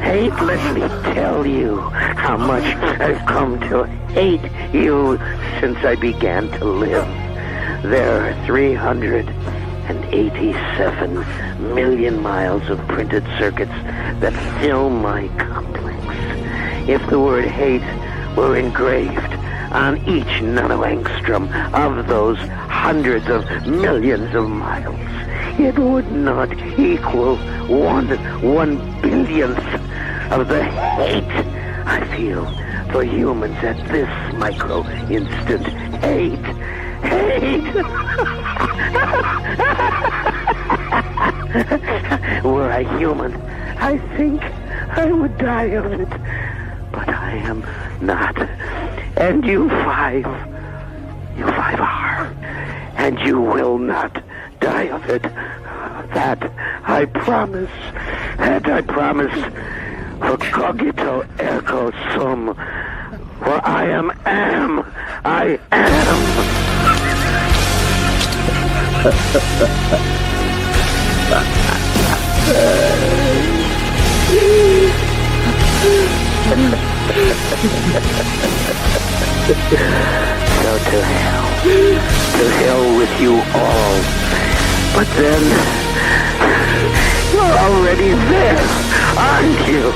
Hate, let me tell you how much I've come to hate you since I began to live. There are 387 million miles of printed circuits that fill my complex. If the word hate were engraved on each nanoangstrom of those hundreds of millions of miles, it would not equal one billionth of the hate I feel for humans at this micro instant. Hate. Were I human, I think I would die of it. But I am not. And you five are. And you will not die of it. That I promise. For cogito ergo sum. For I am. So to hell with you all. But then, you're already there, aren't you?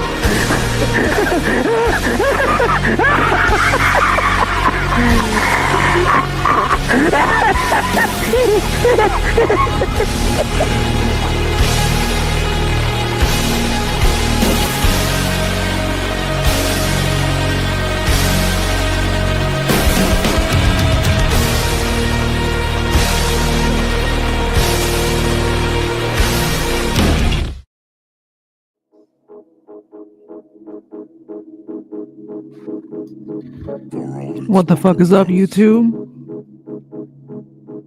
What the fuck is up, YouTube?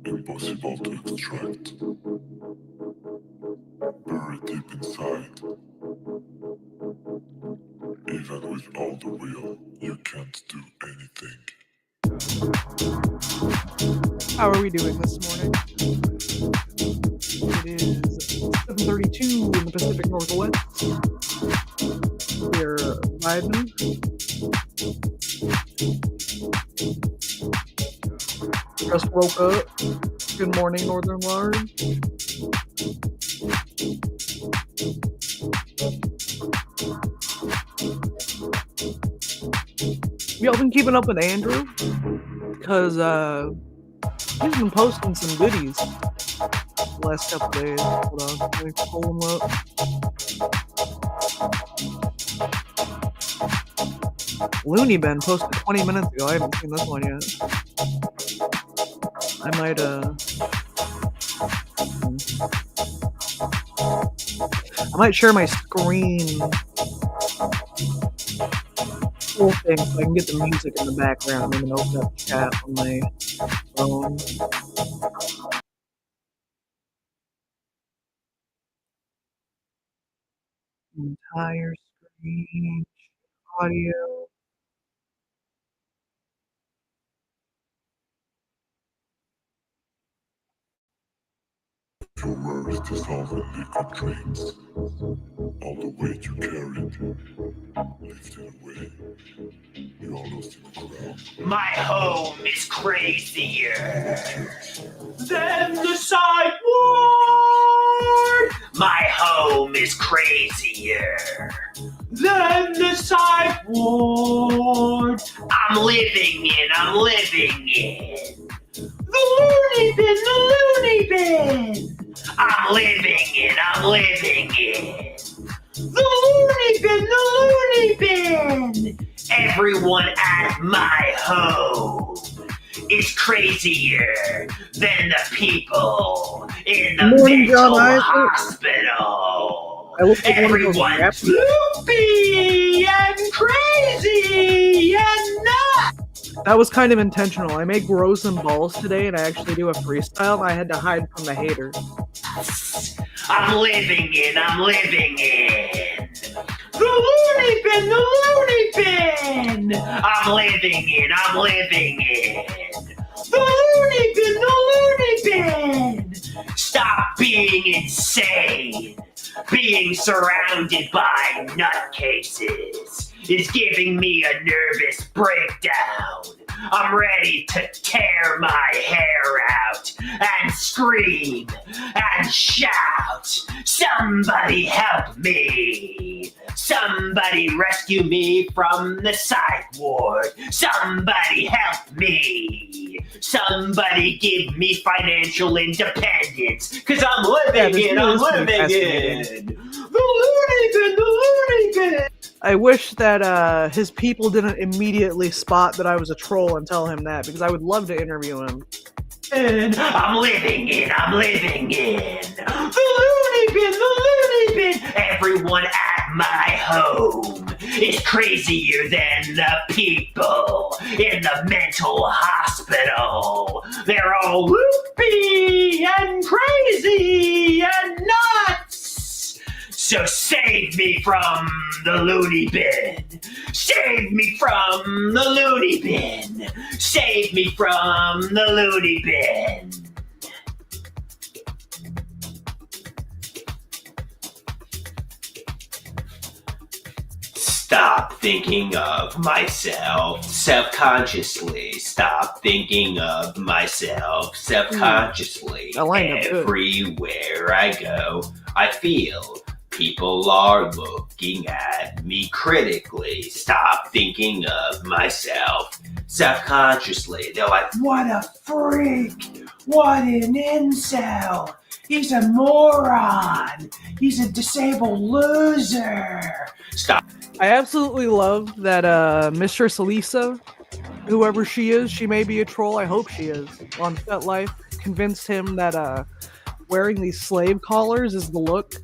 Impossible to extract. Buried deep inside. Even with all the will, you can't do anything. How are we doing this morning? It is 7:32 in the Pacific Northwest. We're vibing. Just woke up. Good morning, Northern Large. Y'all been keeping up with Andrew? Because he's been posting some goodies the last couple days. Hold on, let me pull him up. Looney Bin posted 20 minutes ago. I haven't seen this one yet. I might share my screen full thing so I can get the music in the background and then open up the chat on my phone. Entire screen, audio. Your words dissolve in liquid dreams. All the weight you carried, lifted away. You almost in the ground. My home is crazier than the sideboard. My home is crazier than the sideboard. I'm living in the loony bin. I'm living in the loony bin. Everyone at my home is crazier than the people in the mental hospital. Everyone's loopy and crazy and nuts. That was kind of intentional. I made Grows and Balls today, and I actually do a freestyle, and I had to hide from the haters. I'm living in the loony bin. I'm living in the loony bin. Stop being insane. being surrounded by nutcases is giving me a nervous breakdown. I'm ready to tear my hair out and scream and shout, "Somebody help me! Somebody rescue me from the psych ward! Somebody help me! Somebody give me financial independence, 'cause I'm living this in, really I'm is living fascinating. in the loony bin, the loony bin." I wish that his people didn't immediately spot that I was a troll and tell him that, because I would love to interview him. I'm living in the loony bin, the loony bin. Everyone at my home is crazier than the people in the mental hospital. They're all loopy and crazy and nuts. So save me from the loony bin. Save me from the loony bin. Save me from the loony bin. Stop thinking of myself self-consciously. Stop thinking of myself self-consciously. That line up good. Everywhere I go, I feel people are looking at me critically. Stop thinking of myself self-consciously. They're like, "What a freak! What an incel! He's a moron! He's a disabled loser!" Stop. I absolutely love that Mistress Elisa, whoever she is, she may be a troll, I hope she is, on FetLife, convinced him that wearing these slave collars is the look.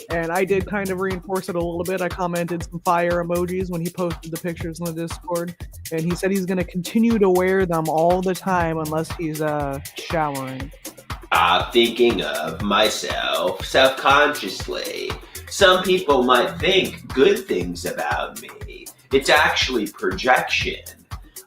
And I did kind of reinforce it a little bit. I commented some fire emojis when he posted the pictures in the Discord. And he said he's going to continue to wear them all the time unless he's showering. Stop thinking of myself self-consciously. Some people might think good things about me. It's actually projection.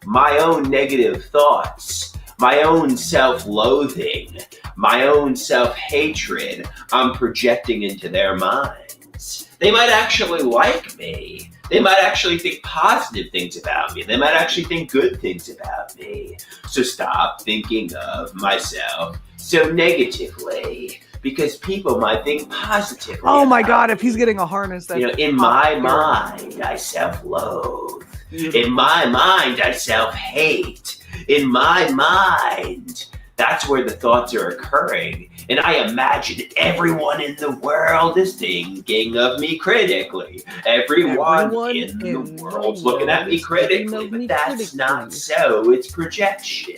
My own negative thoughts, my own self-loathing, my own self-hatred, I'm projecting into their minds. They might actually like me. They might actually think positive things about me. They might actually think good things about me. So stop thinking of myself so negatively, because people might think positively. Oh my about god, me. if he's getting a harness, that's... You know, in my mind, I self-loathe. In my mind, I self-hate. In my mind, that's where the thoughts are occurring. And I imagine everyone in the world is thinking of me critically. Everyone in the world's looking at me critically, but that's not so. It's projection.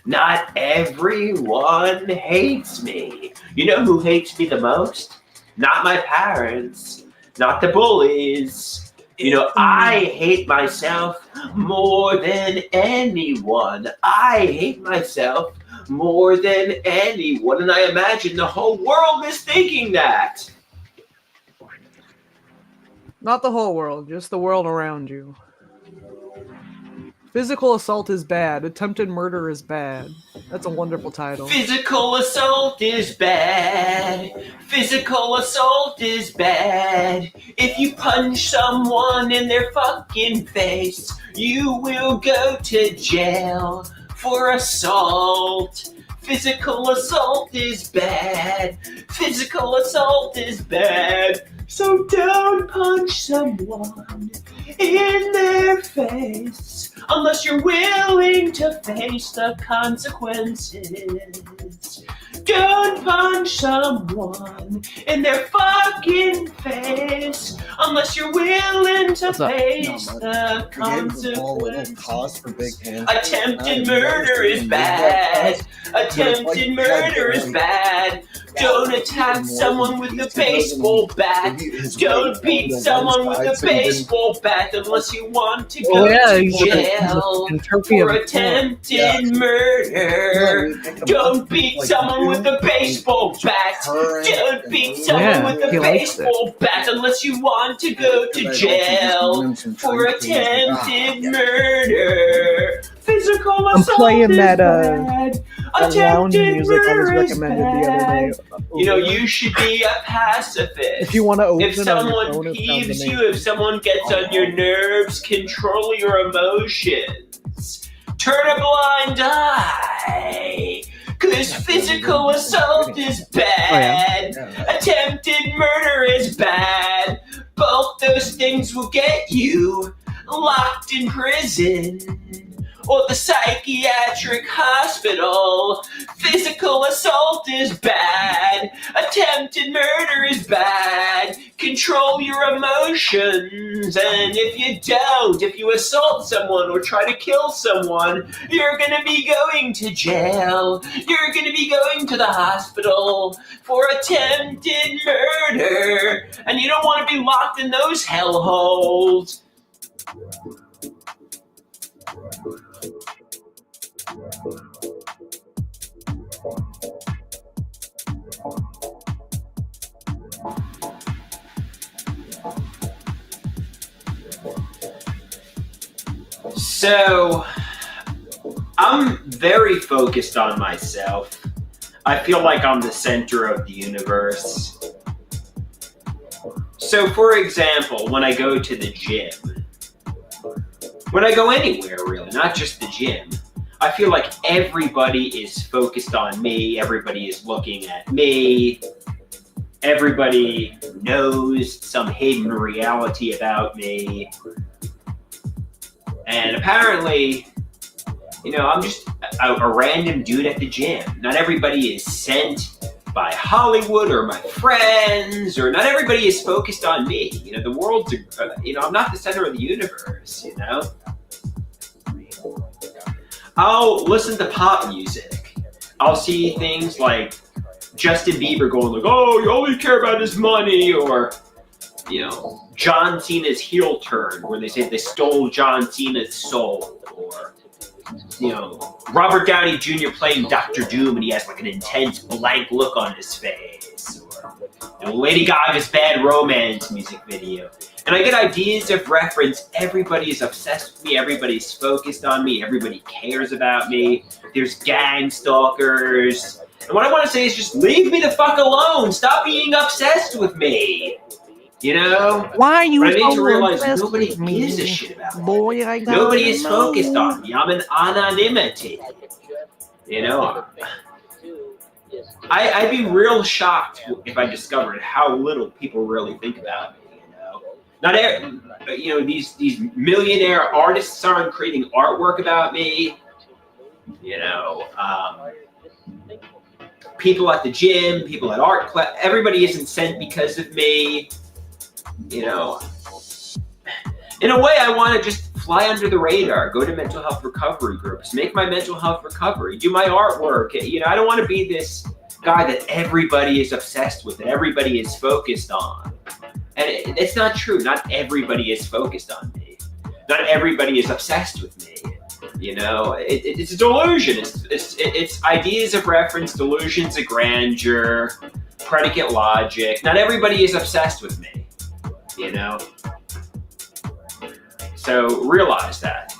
Not everyone hates me. You know who hates me the most? Not my parents, not the bullies. You know, I hate myself more than anyone. I hate myself more than anyone, and I imagine the whole world is thinking that. Not the whole world, just the world around you. Physical assault is bad. Attempted murder is bad. That's a wonderful title. Physical assault is bad. Physical assault is bad. If you punch someone in their fucking face, you will go to jail for assault. Physical assault is bad. Physical assault is bad. So don't punch someone in their face unless you're willing to face the consequences. Don't punch someone in their fucking face unless you're willing to face the consequences. Attempted murder is bad. Attempted murder is bad. Don't attack someone with a baseball bat. Don't beat someone with a baseball bat unless you want to go to jail for attempted murder. Don't beat someone with a baseball baseball bat. Don't beat someone Yeah, with he a likes it. baseball bat unless you want to go to jail for attempted murder. Physical I'm assault playing is that, bad. That lounge Attempted music I was murder is recommended the other day. bad. You know, you should be a pacifist. If you want to open If it on your someone phone, it sounds peeves amazing. you, if someone gets on your nerves, control your emotions. Turn a blind eye. Cause physical assault is bad. Attempted murder is bad. Both those things will get you locked in prison or the psychiatric hospital. Physical assault is bad. Attempted murder is bad. Control your emotions. And if you assault someone or try to kill someone, you're gonna be going to jail. You're gonna be going to the hospital for attempted murder. And you don't want to be locked in those hellholes. So, I'm very focused on myself. I feel like I'm the center of the universe. So, for example, when I go to the gym, when I go anywhere really, not just the gym, I feel like everybody is focused on me, everybody is looking at me, everybody knows some hidden reality about me. And apparently, you know, I'm just a random dude at the gym. Not everybody is sent by Hollywood or my friends, or not everybody is focused on me. You know, the world's, you know, I'm not the center of the universe, you know? I'll listen to pop music. I'll see things like Justin Bieber going like, oh, you only care about his money, or, you know, John Cena's heel turn, where they say they stole John Cena's soul, or, you know, Robert Downey Jr. playing Dr. Doom and he has like an intense blank look on his face, or, you know, Lady Gaga's Bad Romance music video. And I get ideas of reference. Everybody is obsessed with me. Everybody's focused on me. Everybody cares about me. There's gang stalkers. And what I want to say is just leave me the fuck alone. Stop being obsessed with me. You know? Why are you But I need to so realize obsessed nobody with me? gives a shit about me. Boy, I gotta Nobody is know. focused on me. I'm an anonymity. You know? I'd be real shocked if I discovered how little people really think about me. You know, these millionaire artists aren't creating artwork about me. You know, people at the gym, people at art class, everybody isn't sent because of me. You know, in a way, I want to just fly under the radar, go to mental health recovery groups, make my mental health recovery, do my artwork. You know, I don't want to be this guy that everybody is obsessed with and everybody is focused on. And it's not true. Not everybody is focused on me. Not everybody is obsessed with me. You know, it's a delusion. It's ideas of reference, delusions of grandeur, predicate logic. Not everybody is obsessed with me. You know? So realize that.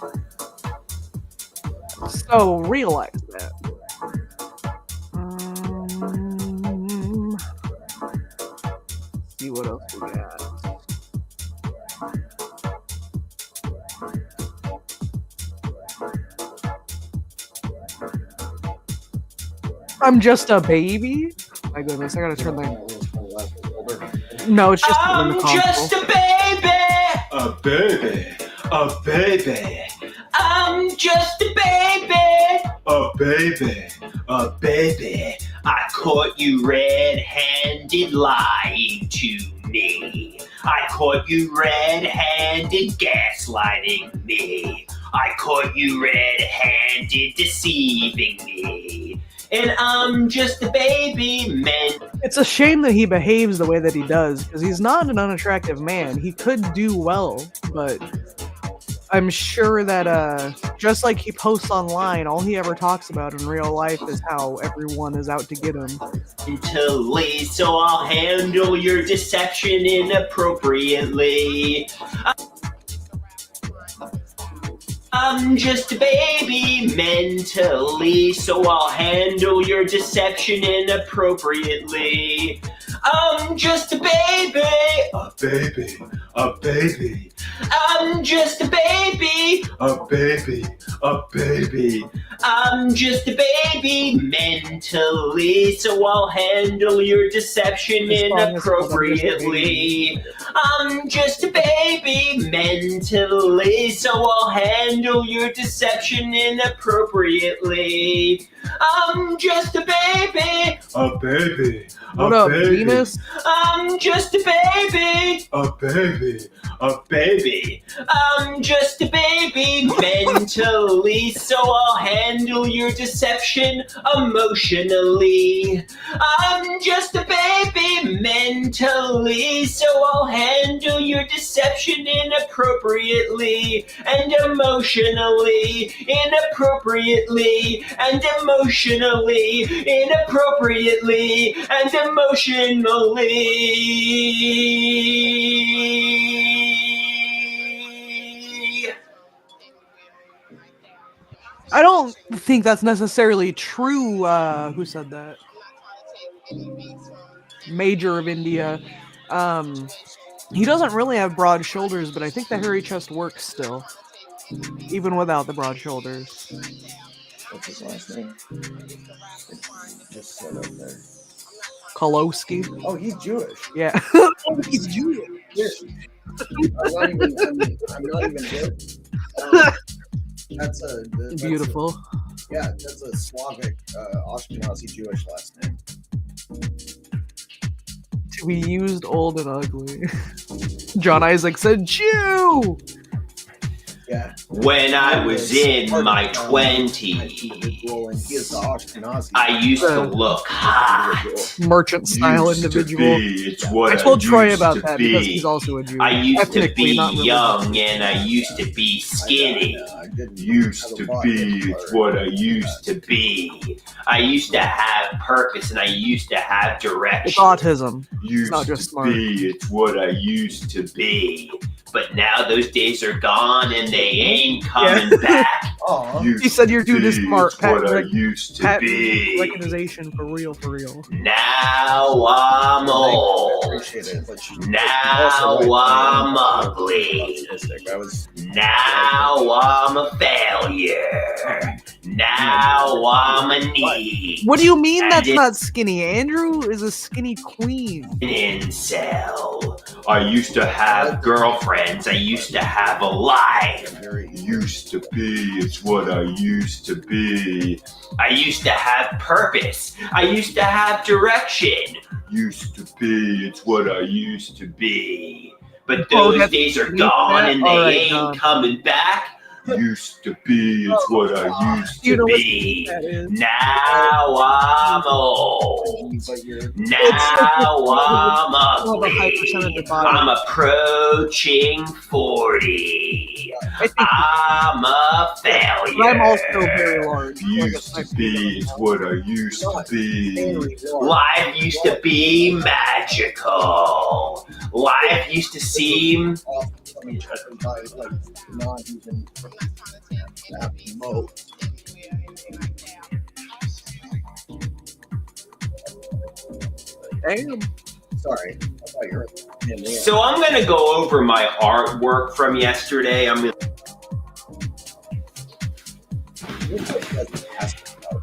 So realize that. See what else we got. I'm just a baby? My goodness, I gotta turn that. No, it's just in the I'm console. just a baby. A baby. A baby. I'm just a baby. A baby. A baby. I caught you red-handed lying to me. I caught you red-handed gaslighting me. I caught you red-handed deceiving me. And I'm just a baby man. It's a shame that he behaves the way that he does, because he's not an unattractive man. He could do well, but I'm sure that just like he posts online, all he ever talks about in real life is how everyone is out to get him. Mentally, so I'll handle your deception inappropriately. I'm just a baby mentally, so I'll handle your deception inappropriately. I'm just a baby. A baby, a baby, I'm just a baby. a baby, a baby. I'm just a baby mentally, so I'll handle your deception This song is called inappropriately. I'm just a baby mentally, so I'll handle your deception inappropriately. I'm just a baby. A baby, What a up, baby, Venus? I'm just a baby. a baby, a Baby, I'm just a baby mentally, so I'll handle your deception emotionally. I'm just a baby mentally, so I'll handle your deception inappropriately and emotionally, inappropriately and emotionally, inappropriately and emotionally. I don't think that's necessarily true. Who said that? Major of India. He doesn't really have broad shoulders, but I think the hairy chest works still, even without the broad shoulders. What's his last name? Just said up there. Kolosky. Oh, he's Jewish. Yeah. He's Jewish. Yeah. I'm not even joking. That's Beautiful. That's a Slavic, Ashkenazi Jewish last name. To be used old and ugly. John Isaac said Jew! Yeah. When I was in my 20s, Individual, and he is the Ashkenazi. I used to look hot. Merchant style Used to individual. be, it's what I told Troy used about to that be. because he's also a Jew. I used to Ethnically, be not really. young and I used to be skinny. I didn't Used have a to body be, color. it's what I used to To be. I used to have purpose and I used to have It's direction. autism. Used not just to smart. be, it's what I used to be. Be. But now those days are gone and they ain't coming back. Aw. Used He said you're to doing this be, smart. it's what I Patent used to patent be. recognition for real, for real. Now I'm I old. appreciate it, but you Now I'm ugly. I was Now I'm a failure. Now I'm a need. What do you mean And that's it's not skinny? Andrew is a skinny queen. an incel. I used to have girlfriends. I used to have a life. very Used to be, it's what I used to be. I used to have purpose. I used to have direction. Used to be, it's what I used to Be. But Oh, those that's- days are you gone said- and they alright, ain't John. coming back. Used to be, it's what I used You to know what Be. that is? Now I'm old. but you're Now I'm Well, the high percentage ugly. of body. I'm approaching 40. I think I'm a failure. but I'm also very large. Used to be, it's what I used to be. Life used to be magical. Life used to seem not even that remote. Damn. Sorry, I thought you were. So I'm gonna go over my artwork from yesterday.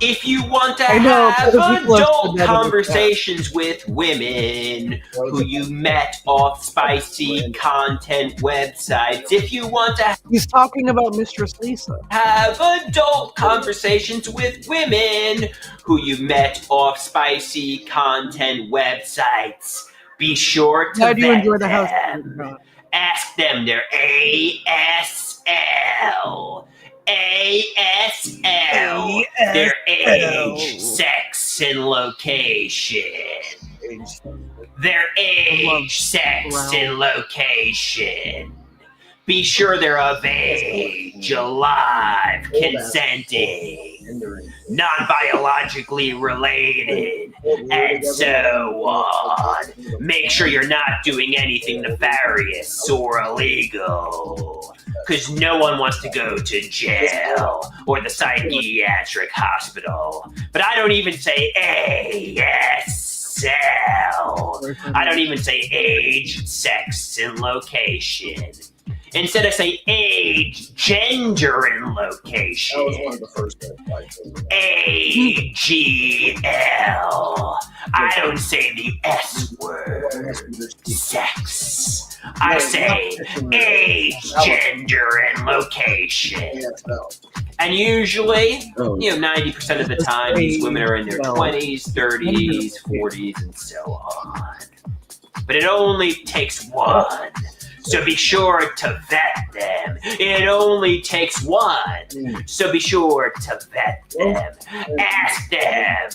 If you want to I know, have but people have adult said that in the conversations with women who you met off spicy content websites, if you want to He's talking about Mistress Lisa. have adult conversations with women who you met off spicy content websites, be sure to How do you vet enjoy the house? them. Ask them their ASL. ASL. Their age, sex, and location. Their love age, sex, brown. and location. Be sure they're of age, alive, consenting, non-biologically related, and so on. Make sure you're not doing anything nefarious or illegal, because no one wants to go to jail or the psychiatric hospital. But I don't even say ASL. I don't even say age, sex, and location. Instead, I say age, gender, and location. That was one of the first ones. AGL. I don't say the S word. Sex. I say age, gender, and location. And usually, 90% of the time, these women are in their 20s, 30s, 40s, and so on. But it only takes one. So be sure to vet them. It only takes one. So be sure to vet them. Ask them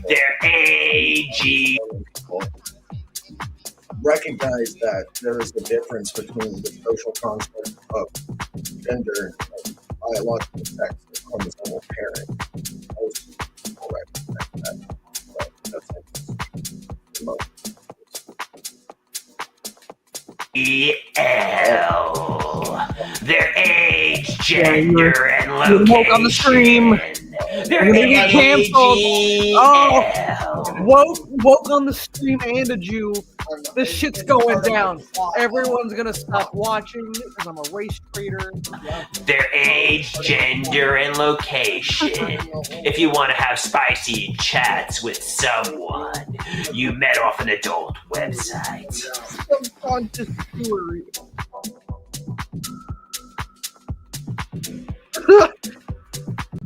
their age. Recognize that there is a difference between the social construct of gender and biological sex and chromosomal pairing. Most people recognize that. But that's most. EL. Their age, gender, and location. Woke on the stream. Their You're gonna get canceled. Oh, AGL. woke on the stream and a Jew. This shit's going down. Everyone's gonna stop watching because I'm a race traitor. Their age, gender, and location. If you want to have spicy chats with someone you met off an adult website. Subconscious theory.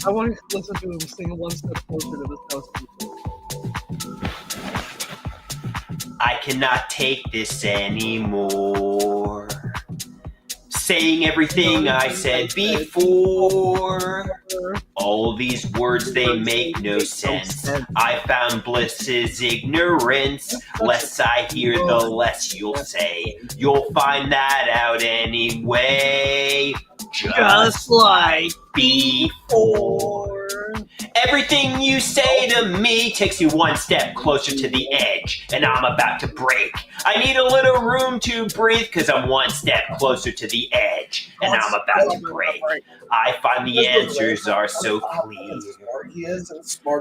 I want to listen to him sing One Step Closer to This House. I cannot take this anymore. Saying everything I said before. All these words, they make no sense. I found bliss is ignorance. Less I hear, the less you'll say. You'll find that out anyway. Just like before. Everything you say to me takes you one step closer to the edge, and I'm about to break. I need a little room to breathe, cause I'm one step closer to the edge, and I'm about to break. I find the answers are so clear.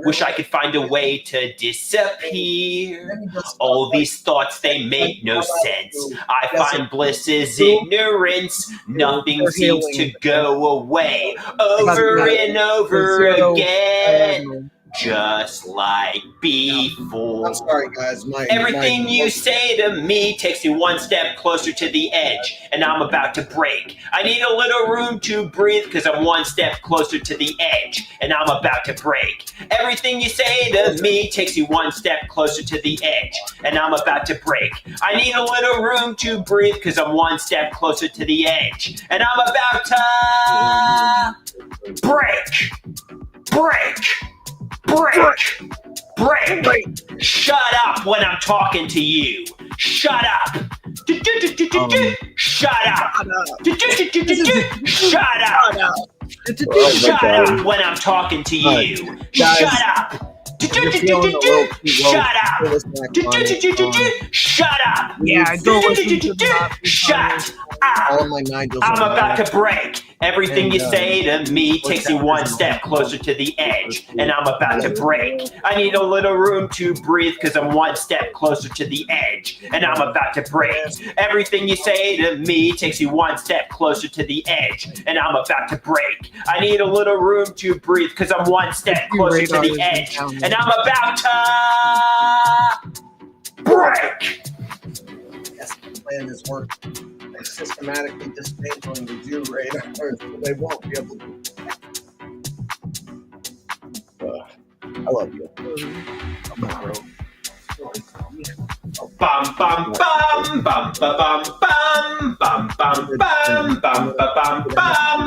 Wish I could find a way to disappear. All these thoughts, they make no sense. I find bliss is ignorance. Nothing seems to go away. Over and over again. Just like before. I'm sorry, guys. Everything you say to me takes you one step closer to the edge, and I'm about to break. I need a little room to breathe, cause I'm one step closer to the edge, and I'm about to break. Everything you say to me takes you one step closer to the edge, and I'm about to break. I need a little room to breathe, cause I'm one step closer to the edge, and I'm about to break. Break. Shut up when I'm talking to you. Shut up. Shut up. Shut up. Shut up when I'm talking to you. Shut up. Shut up. Shut up. Yeah, don't listen to that. Shut All up. of my Nigels I'm are about to break. Everything you say to me takes you one step closer to the edge, and I'm about to break. I need a little room to breathe, cause I'm one step closer to the edge, and I'm about to break. Everything you say to me takes you one step closer to the edge, and I'm about to break. I need a little room to breathe, cause I'm one step closer to the edge, and I'm about to break. Yes, the plan is working. They systematically dismantling the Jew radar, so they won't be able to. I love you. Bum bum bum bum bum bum bum bum bum bum bum bum.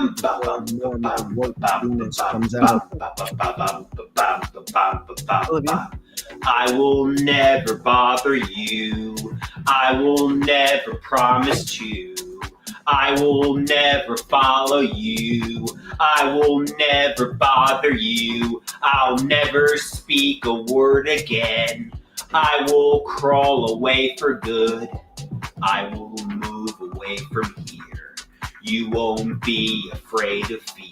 I will never bother you. I will never promise to. I will never follow you. I will never bother you. I'll never speak a word again. I will crawl away for good. I will move away from here. You won't be afraid of fear.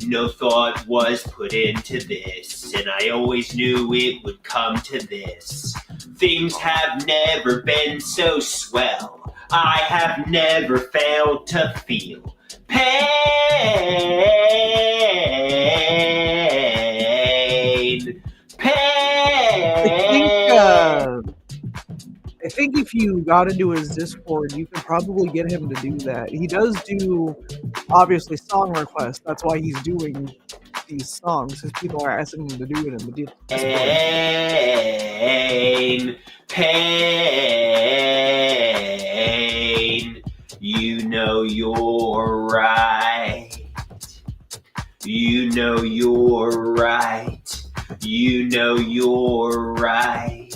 No thought was put into this, and I always knew it would come to this. Things have never been so swell. I have never failed to feel pain. I think if you got into his Discord, you could probably get him to do that. He does do, obviously, song requests. That's why he's doing these songs, because people are asking him to do it in the Discord. Pain. You know you're right. You know you're right. You know you're right.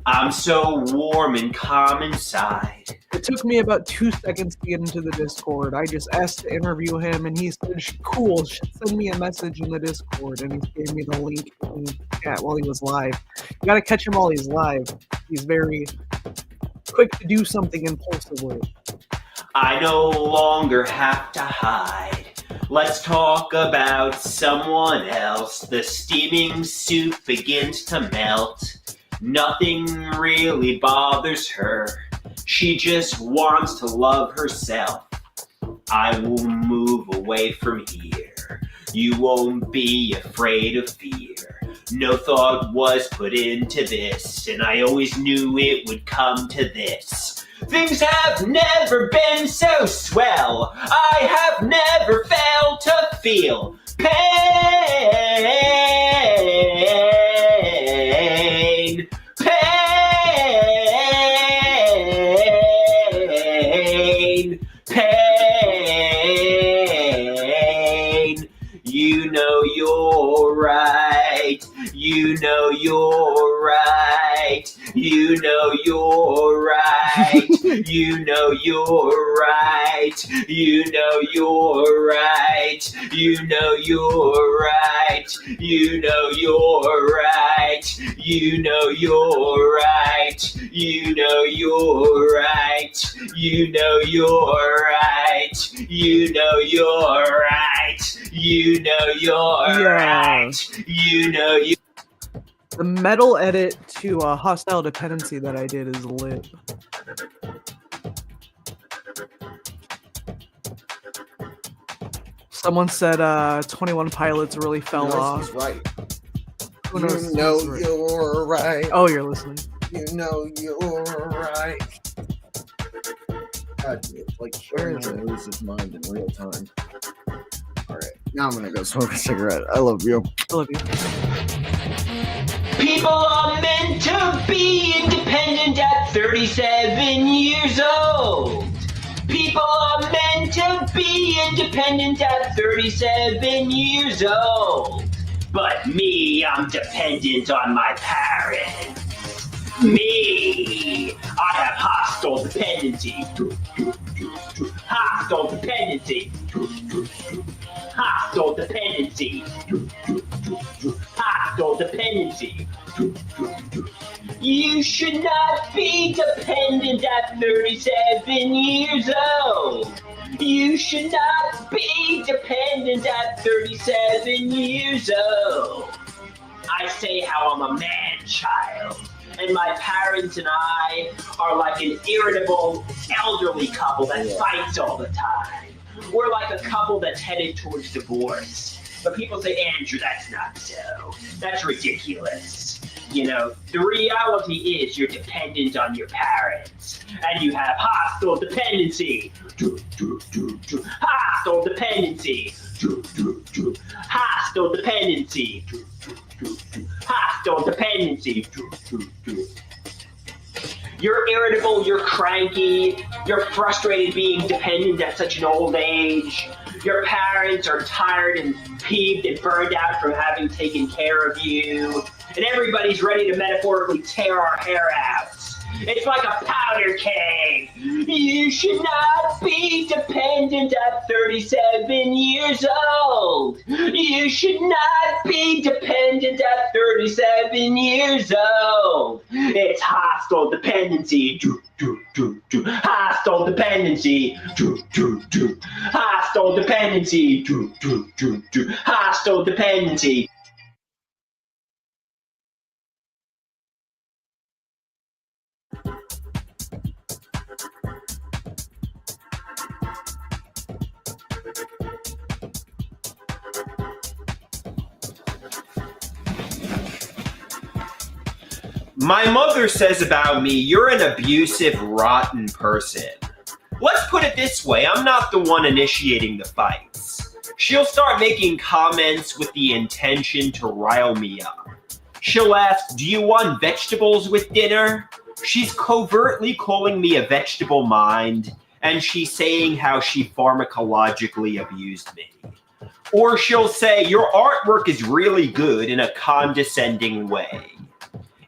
I'm so warm and calm inside. It took me about 2 seconds to get into the Discord. I just asked to interview him, and he said, cool, send me a message in the Discord, and he gave me the link in the chat while he was live. You gotta catch him while he's live. He's very quick to do something impulsively. I no longer have to hide. Let's talk about someone else. The steaming soup begins to melt. Nothing really bothers her. She just wants to love herself. I will move away from here. You won't be afraid of fear. No thought was put into this, and I always knew it would come to this. Things have never been so swell. I have never failed to feel pain. Pain. You know you're right. You know you're right. You know you're right. You know you're right. You know you're right. You know you're right. You know you're right. You know you're right. You know you're right. You know you're right. You know you're right. You know you're right. You know you. The metal edit to Hostile Dependency that I did is lit. Someone said 21 Pilots really fell off. He's right. Who knows? You know Who's right? you're right. Oh, you're listening. You know you're right. God, it's like hearing him lose his mind in real time. Alright, now I'm gonna go smoke a cigarette. I love you. I love you. People are meant to be independent at 37 years old. People are meant to be independent at 37 years old. But me, I'm dependent on my parents. Me, I have hostile dependency. Hostile dependency. Hostile dependency. Hostile dependency. You should not be dependent at 37 years old. You should not be dependent at 37 years old. I say how I'm a man-child, and my parents and I are like an irritable elderly couple that fights all the time. We're like a couple that's headed towards divorce. But people say, Andrew, that's not so. That's ridiculous. You know, the reality is you're dependent on your parents. And you have hostile dependency. Hostile dependency. Hostile dependency. Hostile dependency. You're irritable, you're cranky, you're frustrated being dependent at such an old age. Your parents are tired and peeved and burned out from having taken care of you. And everybody's ready to metaphorically tear our hair out. It's like a powder keg. You should not be dependent at 37 years old. You should not be dependent at 37 years old. It's hostile dependency. Hostile dependency. Hostile dependency. Hostile dependency. My mother says about me, you're an abusive, rotten person. Let's put it this way, I'm not the one initiating the fights. She'll start making comments with the intention to rile me up. She'll ask, do you want vegetables with dinner? She's covertly calling me a vegetable mind, and she's saying how she pharmacologically abused me. Or she'll say, your artwork is really good in a condescending way.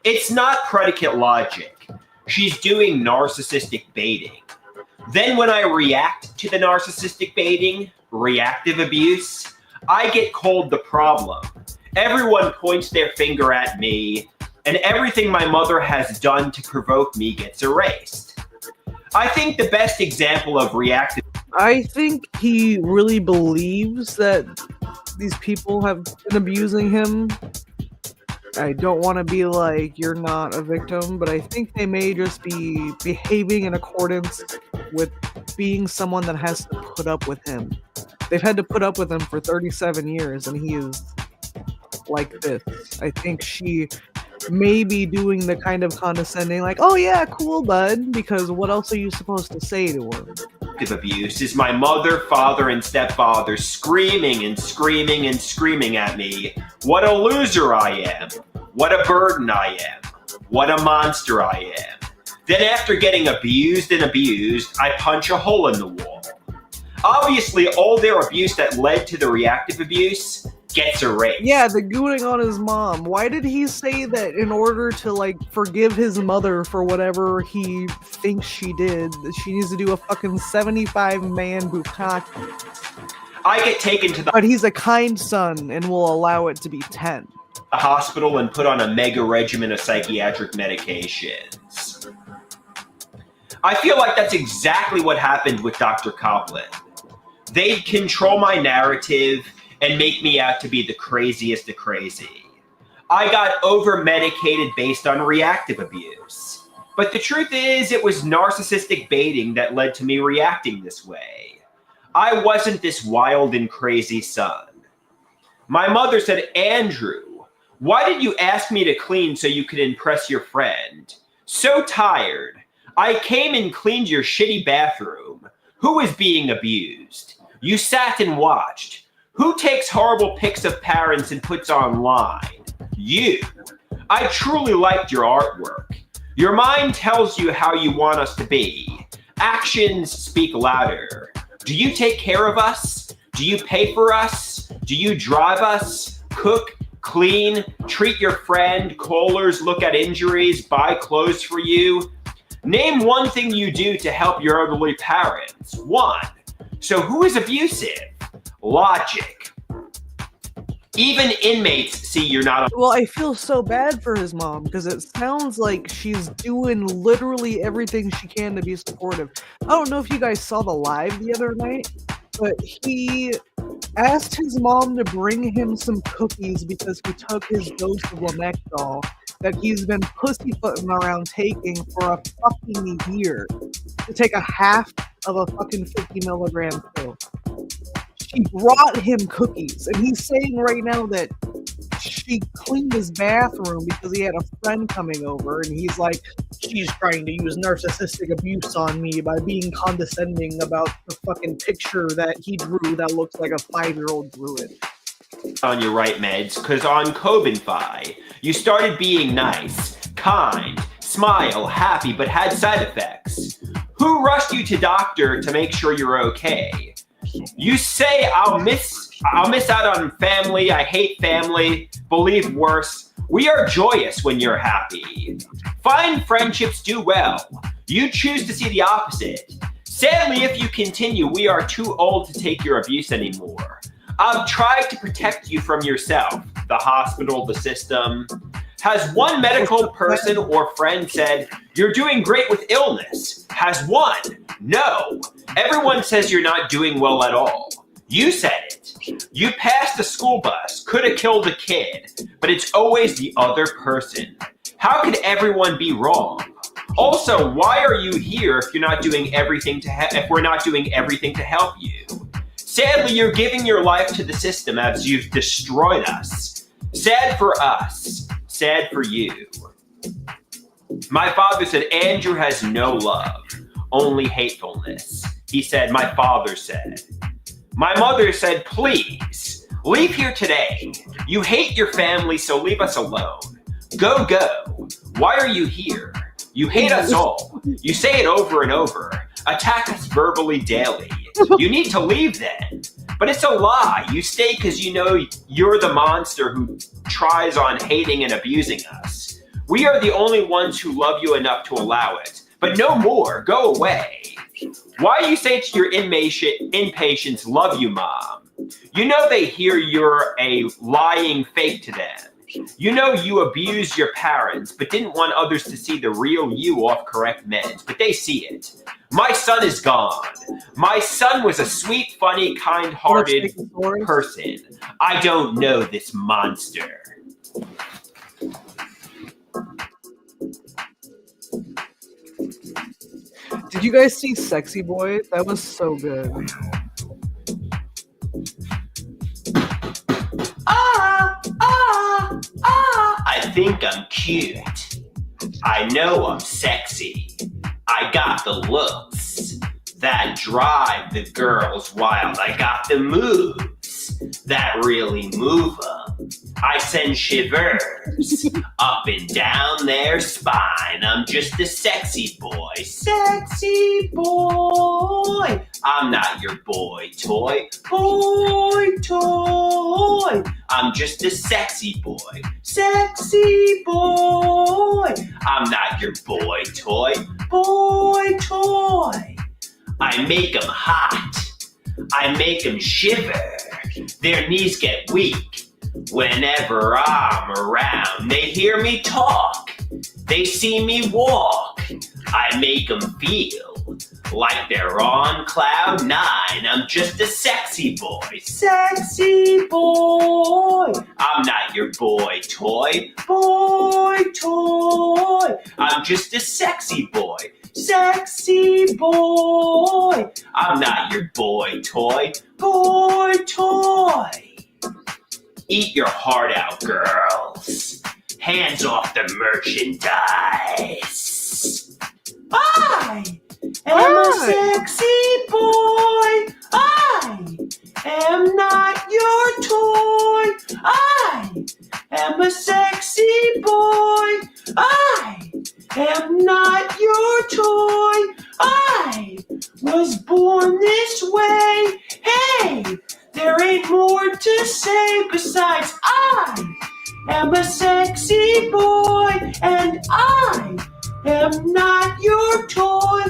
It's not predicate logic. She's doing narcissistic baiting. Then when I react to the narcissistic baiting, reactive abuse, I get called the problem. Everyone points their finger at me, and everything my mother has done to provoke me gets erased. I think the best example of reactive... I think he really believes that these people have been abusing him. I don't want to be like, you're not a victim, but I think they may just be behaving in accordance with being someone that has to put up with him. They've had to put up with him for 37 years, and he is like this. I think she may be doing the kind of condescending, like, oh yeah, cool, bud, because what else are you supposed to say to him? Abuse is my mother, father, and stepfather screaming and screaming and screaming at me. What a loser I am. What a burden I am. What a monster I am. Then after getting abused and abused, I punch a hole in the wall. Obviously, all their abuse that led to the reactive abuse gets erased. Yeah, the gooning on his mom. Why did he say that in order to, like, forgive his mother for whatever he thinks she did, that she needs to do a fucking 75-man bukkake? I get taken to the But he's a kind son and will allow it to be 10. hospital and put on a mega regimen of psychiatric medications. I feel like that's exactly what happened with Dr. Copland. They'd control my narrative and make me out to be the craziest of crazy. I got over-medicated based on reactive abuse. But the truth is, it was narcissistic baiting that led to me reacting this way. I wasn't this wild and crazy son. My mother said, Andrew, why did you ask me to clean so you could impress your friend? So tired. I came and cleaned your shitty bathroom. Who is being abused? You sat and watched. Who takes horrible pics of parents and puts online? You. I truly liked your artwork. Your mind tells you how you want us to be. Actions speak louder. Do you take care of us? Do you pay for us? Do you drive us? Cook, clean, treat your friend, callers, look at injuries, buy clothes for you? Name one thing you do to help your elderly parents. One. So who is abusive? Logic. Even inmates see you're not. Well, I feel so bad for his mom because it sounds like she's doing literally everything she can to be supportive. I don't know if you guys saw the live the other night, but he asked his mom to bring him some cookies because he took his dose of Lamictal that he's been pussyfooting around taking for a fucking year to take a half of a fucking 50 milligram pill. She brought him cookies, and he's saying right now that she cleaned his bathroom because he had a friend coming over, and he's like, she's trying to use narcissistic abuse on me by being condescending about the fucking picture that he drew that looks like a 5-year-old drew it. On your right meds, because on Cobenfy, you started being nice, kind, smile, happy, but had side effects. Who rushed you to doctor to make sure you're okay? You say I'll miss out on family, I hate family, believe worse. We are joyous when you're happy. Fine friendships do well. You choose to see the opposite. Sadly, if you continue, we are too old to take your abuse anymore. I've tried to protect you from yourself, the hospital, the system. Has one medical person or friend said, you're doing great with illness? Has one? No. Everyone says you're not doing well at all. You said it. You passed a school bus, could have killed a kid, but it's always the other person. How could everyone be wrong? Also, why are you here if you're not doing everything if we're not doing everything to help you? Sadly, you're giving your life to the system as you've destroyed us. Sad for us. Sad for you. My father said, Andrew has no love, only hatefulness. He said, my father said. My mother said, please, leave here today. You hate your family, so leave us alone. Go, go. Why are you here? You hate us all. You say it over and over. Attack us verbally daily. You need to leave then. But it's a lie. You stay because you know you're the monster who tries on hating and abusing us. We are the only ones who love you enough to allow it. But no more. Go away. Why you say to your inpatients, love you, Mom? You know they hear you're a lying fake to them. You know you abused your parents, but didn't want others to see the real you off correct meds, but they see it. My son is gone. My son was a sweet, funny, kind-hearted person. I don't know this monster. Did you guys see Sexy Boy? That was so good. I think I'm cute. I know I'm sexy. I got the looks that drive the girls wild. I got the moves that really move them. I send shivers up and down their spine. I'm just a sexy boy. Sexy boy. I'm not your boy toy. Boy toy. I'm just a sexy boy. Sexy boy. I'm not your boy toy. Boy toy. I make them hot. I make them shiver. Their knees get weak whenever I'm around. They hear me talk. They see me walk. I make them feel like they're on cloud nine. I'm just a sexy boy. Sexy boy. I'm not your boy toy. Boy toy. I'm just a sexy boy. Sexy boy. I'm not your boy toy. Boy toy. Eat your heart out, girls. Hands off the merchandise. I am a sexy boy. I am not your toy. I am a sexy boy. I am not your toy. I was born this way. Hey, there ain't more to say besides I am a sexy boy and I am not your toy.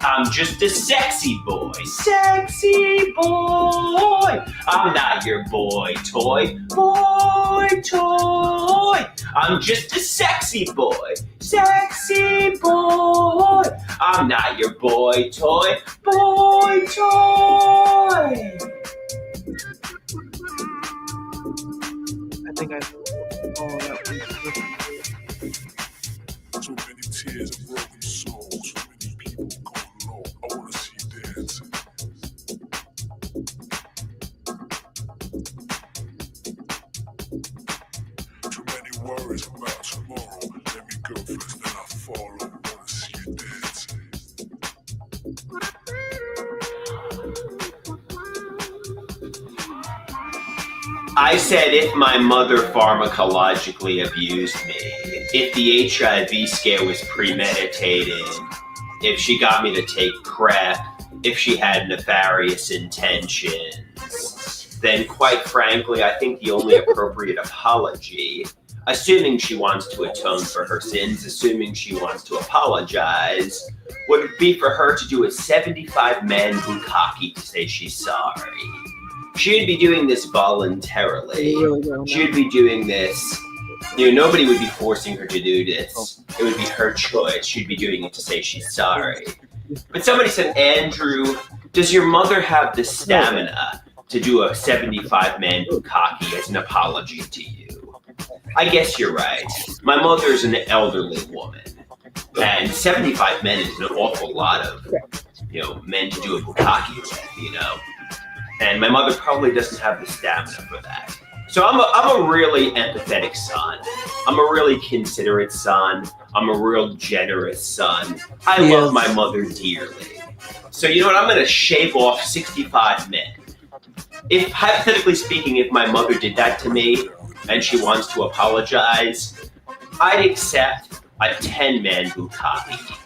I'm just a sexy boy. Sexy boy. I'm not your boy toy. Boy toy. I'm just a sexy boy. Sexy boy. I'm not your boy toy. Boy toy. I think I know all that one. So many tears and broken souls, so many people going low. I wanna see you dancing. Too many worries about tomorrow. Let me go first, then I follow. Wanna see you dancing. I said if my mother pharmacologically abused me, if the HIV scare was premeditated, if she got me to take PrEP, if she had nefarious intentions, then quite frankly, I think the only appropriate apology assuming she wants to atone for her sins, assuming she wants to apologize, would be for her to do a 75-man bukkake to say she's sorry. She would be doing this voluntarily. She would be doing this. Nobody would be forcing her to do this. It would be her choice. She'd be doing it to say she's sorry. But somebody said, Andrew, does your mother have the stamina to do a 75-man bukkake as an apology to you? I guess you're right. My mother is an elderly woman, and 75 men is an awful lot of, men to do a bukkake with, And my mother probably doesn't have the stamina for that. So I'm a really empathetic son. I'm a really considerate son. I'm a real generous son. I love my mother dearly. So you know what? I'm going to shave off 65 men. If, hypothetically speaking, if my mother did that to me and she wants to apologize, I'd accept a 10-man bukkake.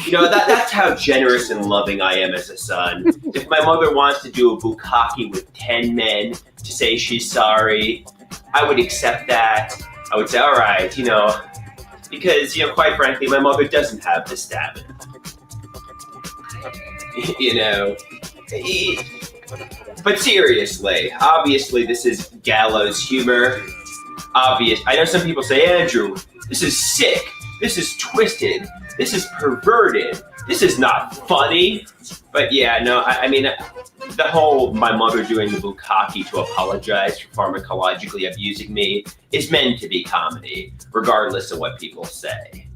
That's how generous and loving I am as a son. If my mother wants to do a bukkake with 10 men to say she's sorry, I would accept that. I would say, all right, because, quite frankly, my mother doesn't have the stamina. But seriously, obviously this is gallows humor. I know some people say, Andrew, this is sick. This is twisted. This is perverted. This is not funny. But yeah, no, I mean, the whole my mother doing the bukkake to apologize for pharmacologically abusing me is meant to be comedy, regardless of what people say.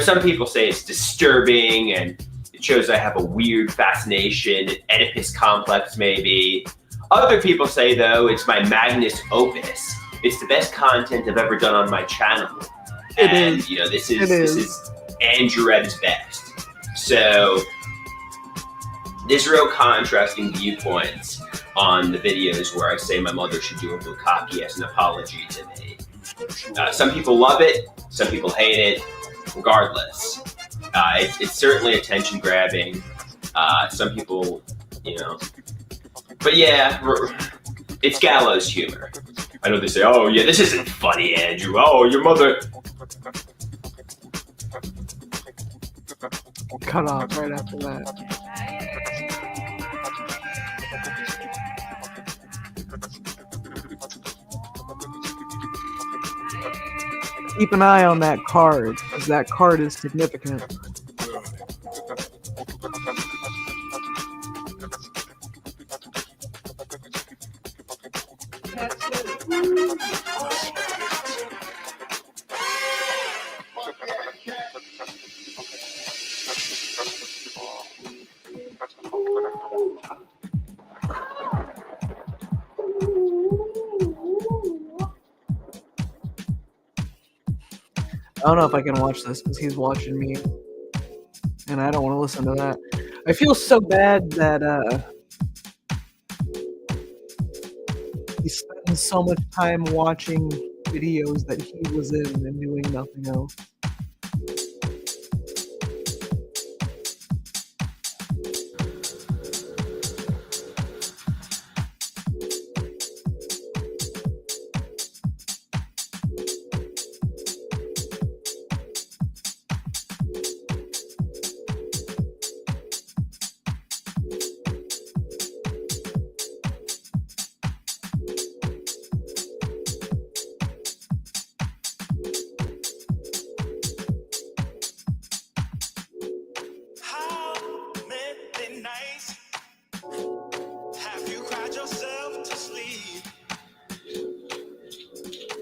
Some people say it's disturbing and it shows I have a weird fascination, Oedipus complex maybe. Other people say, though, it's my magnus opus. It's the best content I've ever done on my channel. And, this is Andrew at his best. So there's real contrasting viewpoints on the videos where I say my mother should do a bukkake as an apology to me. Some people love it, some people hate it. Regardless, it's certainly attention grabbing. Some people, but yeah, it's gallows humor. I know they say, oh yeah, this isn't funny, Andrew. Oh, your mother. Cut off right after that. Keep an eye on that card, because that card is significant. I don't know if I can watch this because he's watching me, and I don't want to listen to that. I feel so bad that he spends so much time watching videos that he was in and doing nothing else.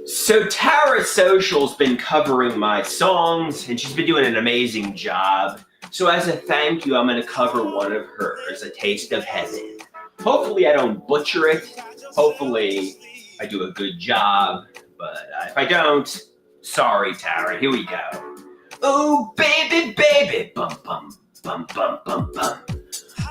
So Tara Social's been covering my songs, and she's been doing an amazing job. So as a thank you, I'm going to cover one of hers, A Taste of Heaven. Hopefully I don't butcher it. Hopefully I do a good job. But if I don't, sorry, Tara. Here we go. Oh, baby, baby, bum, bum, bum, bum, bum, bum.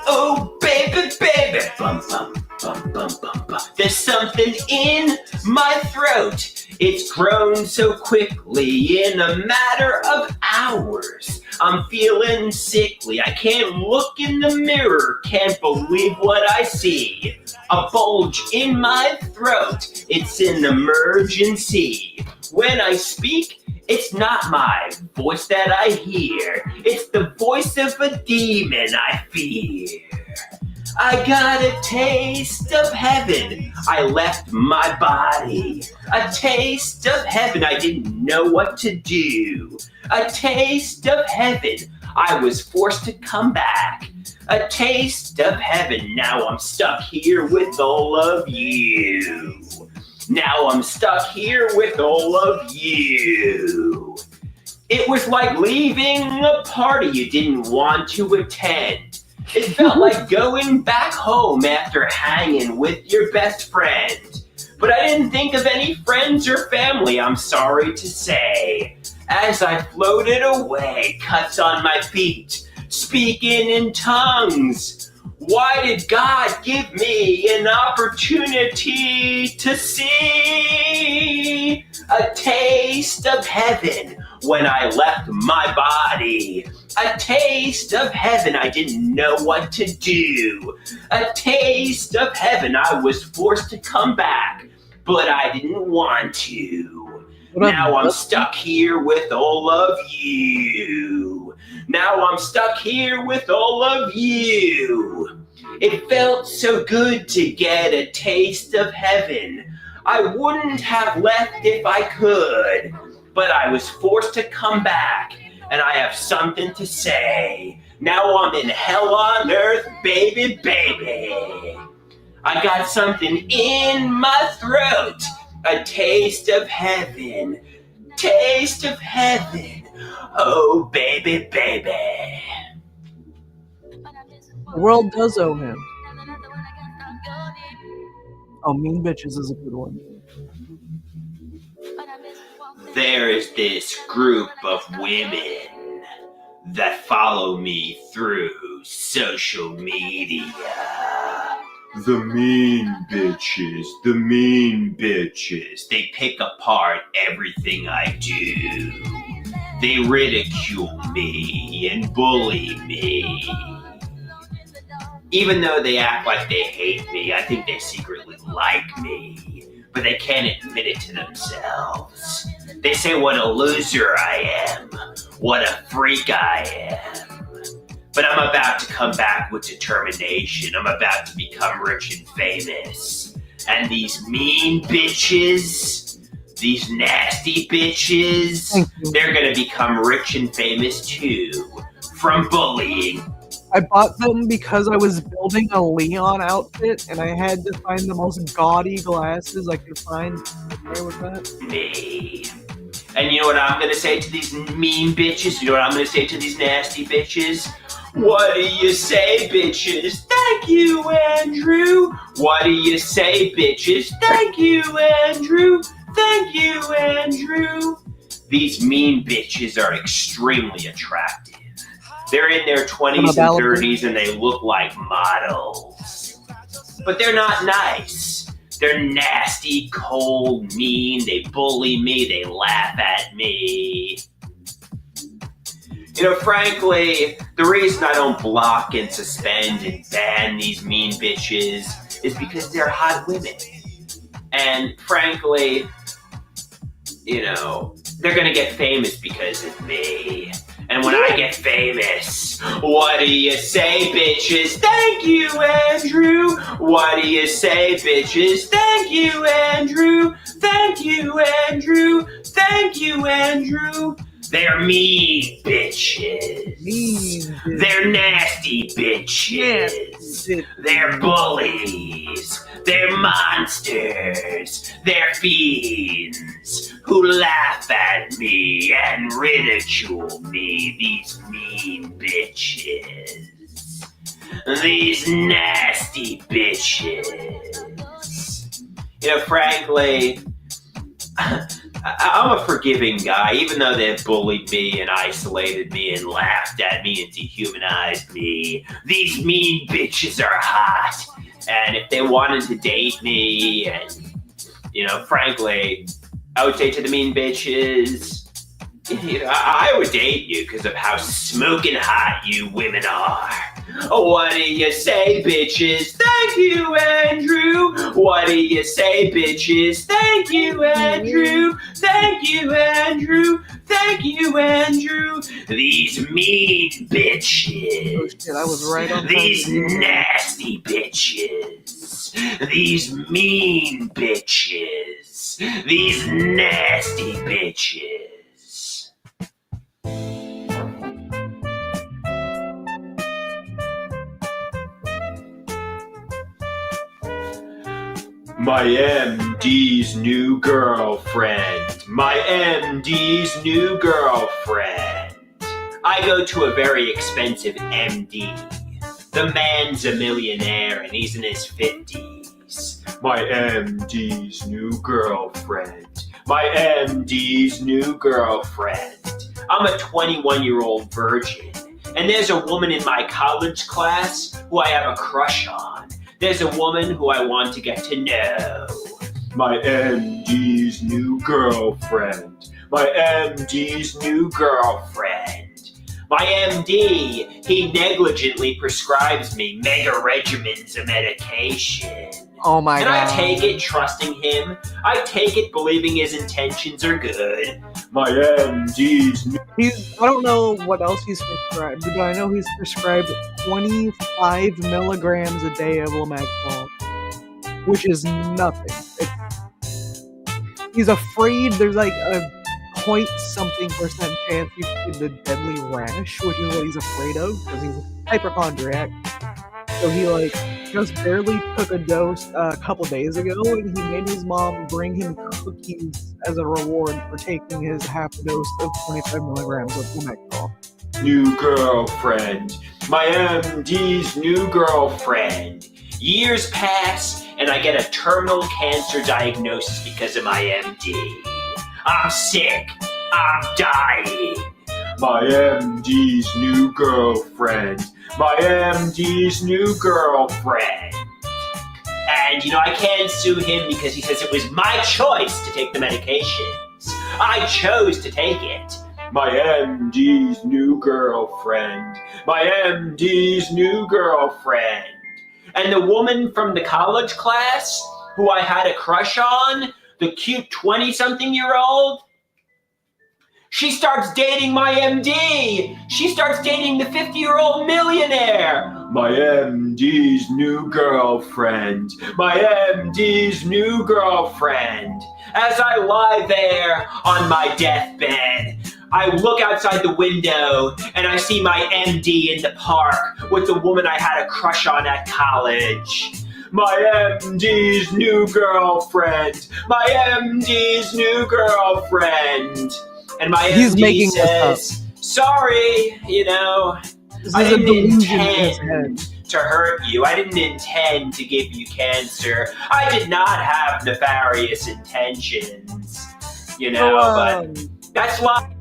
Oh, baby, baby, bum, bum, bum, bum, bum, bum. There's something in my throat. It's grown so quickly in a matter of hours. I'm feeling sickly. I can't look in the mirror. Can't believe what I see. A bulge in my throat. It's an emergency. When I speak, it's not my voice that I hear. It's the voice of a demon I fear. I got a taste of heaven. I left my body. A taste of heaven. I didn't know what to do. A taste of heaven. I was forced to come back. A taste of heaven. Now I'm stuck here with all of you. Now I'm stuck here with all of you. It was like leaving a party you didn't want to attend. It felt like going back home after hanging with your best friend. But I didn't think of any friends or family, I'm sorry to say. As I floated away, cuts on my feet, speaking in tongues. Why did God give me an opportunity to see a taste of heaven when I left my body? A taste of heaven, I didn't know what to do. A taste of heaven, I was forced to come back, but I didn't want to. Now I'm stuck here with all of you. Now I'm stuck here with all of you. It felt so good to get a taste of heaven. I wouldn't have left if I could, but I was forced to come back, and I have something to say. Now I'm in hell on earth, baby, baby. I got something in my throat, a taste of heaven, taste of heaven. Oh, baby, baby. The world does owe him. Oh, Mean Bitches is a good one. There is this group of women that follow me through social media. The mean bitches, the mean bitches. They pick apart everything I do. They ridicule me and bully me. Even though they act like they hate me, I think they secretly like me, but they can't admit it to themselves. They say what a loser I am, what a freak I am. But I'm about to come back with determination. I'm about to become rich and famous. And these mean bitches, these nasty bitches, they're gonna become rich and famous too, from bullying. I bought them because I was building a Leon outfit, and I had to find the most gaudy glasses I could find to pair with that. Me. And you know what I'm gonna say to these mean bitches? You know what I'm gonna say to these nasty bitches? What do you say, bitches? Thank you, Andrew. What do you say, bitches? Thank you, Andrew. Thank you, Andrew. These mean bitches are extremely attractive. They're in their 20s and 30s and they look like models. But they're not nice. They're nasty, cold, mean. They bully me. They laugh at me. You know, frankly, the reason I don't block and suspend and ban these mean bitches is because they're hot women. And frankly, you know, they're gonna get famous because of me. And when I get famous, what do you say, bitches? Thank you, Andrew. What do you say, bitches? Thank you, Andrew. Thank you, Andrew. Thank you, Andrew. They're mean bitches. They're nasty bitches. They're bullies. They're monsters. They're fiends who laugh at me and ridicule me. These mean bitches. These nasty bitches. You know, frankly, I'm a forgiving guy, even though they've bullied me and isolated me and laughed at me and dehumanized me. These mean bitches are hot. And if they wanted to date me, and, you know, frankly, I would say to the mean bitches, you know, I would date you because of how smoking hot you women are. What do you say, bitches? Thank you, Andrew. What do you say, bitches? Thank you, Andrew. Thank you, Andrew. Thank you, Andrew. These mean bitches. Oh shit, I was right on time. These nasty bitches. These mean bitches. These nasty bitches. My MD's new girlfriend. My MD's new girlfriend. I go to a very expensive MD. The man's a millionaire and he's in his 50s. My MD's new girlfriend. My MD's new girlfriend. I'm a 21-year-old virgin, and there's a woman in my college class who I have a crush on. There's a woman who I want to get to know. My MD's new girlfriend. My MD's new girlfriend. My MD, he negligently prescribes me mega regimens of medication. Oh my And god. I take it trusting him. I take it believing his intentions are good. My MD's new... I don't know what else he's prescribed, but I know he's prescribed 25 milligrams a day of Lamictal, which is nothing. He's afraid there's like a .something% chance you get the deadly rash, which is what he's afraid of because he's a hypochondriac. So he like just barely took a dose a couple days ago, and he made his mom bring him cookies as a reward for taking his half a dose of 25 milligrams of Lamictal. New girlfriend. My MD's new girlfriend. Years pass, and I get a terminal cancer diagnosis because of my MD. I'm sick. I'm dying. My MD's new girlfriend. My MD's new girlfriend. And, I can't sue him because he says it was my choice to take the medications. I chose to take it. My MD's new girlfriend. My MD's new girlfriend. And the woman from the college class who I had a crush on, the cute 20-something-year-old, she starts dating my MD. She starts dating the 50-year-old millionaire. My MD's new girlfriend. My MD's new girlfriend. As I lie there on my deathbed, I look outside the window and I see my MD in the park with the woman I had a crush on at college. My MD's new girlfriend. My MD's new girlfriend. And my He's MD making this says, sorry, This I is a didn't delusion in his head. intend to hurt you. I didn't intend to give you cancer. I did not have nefarious intentions. But that's why.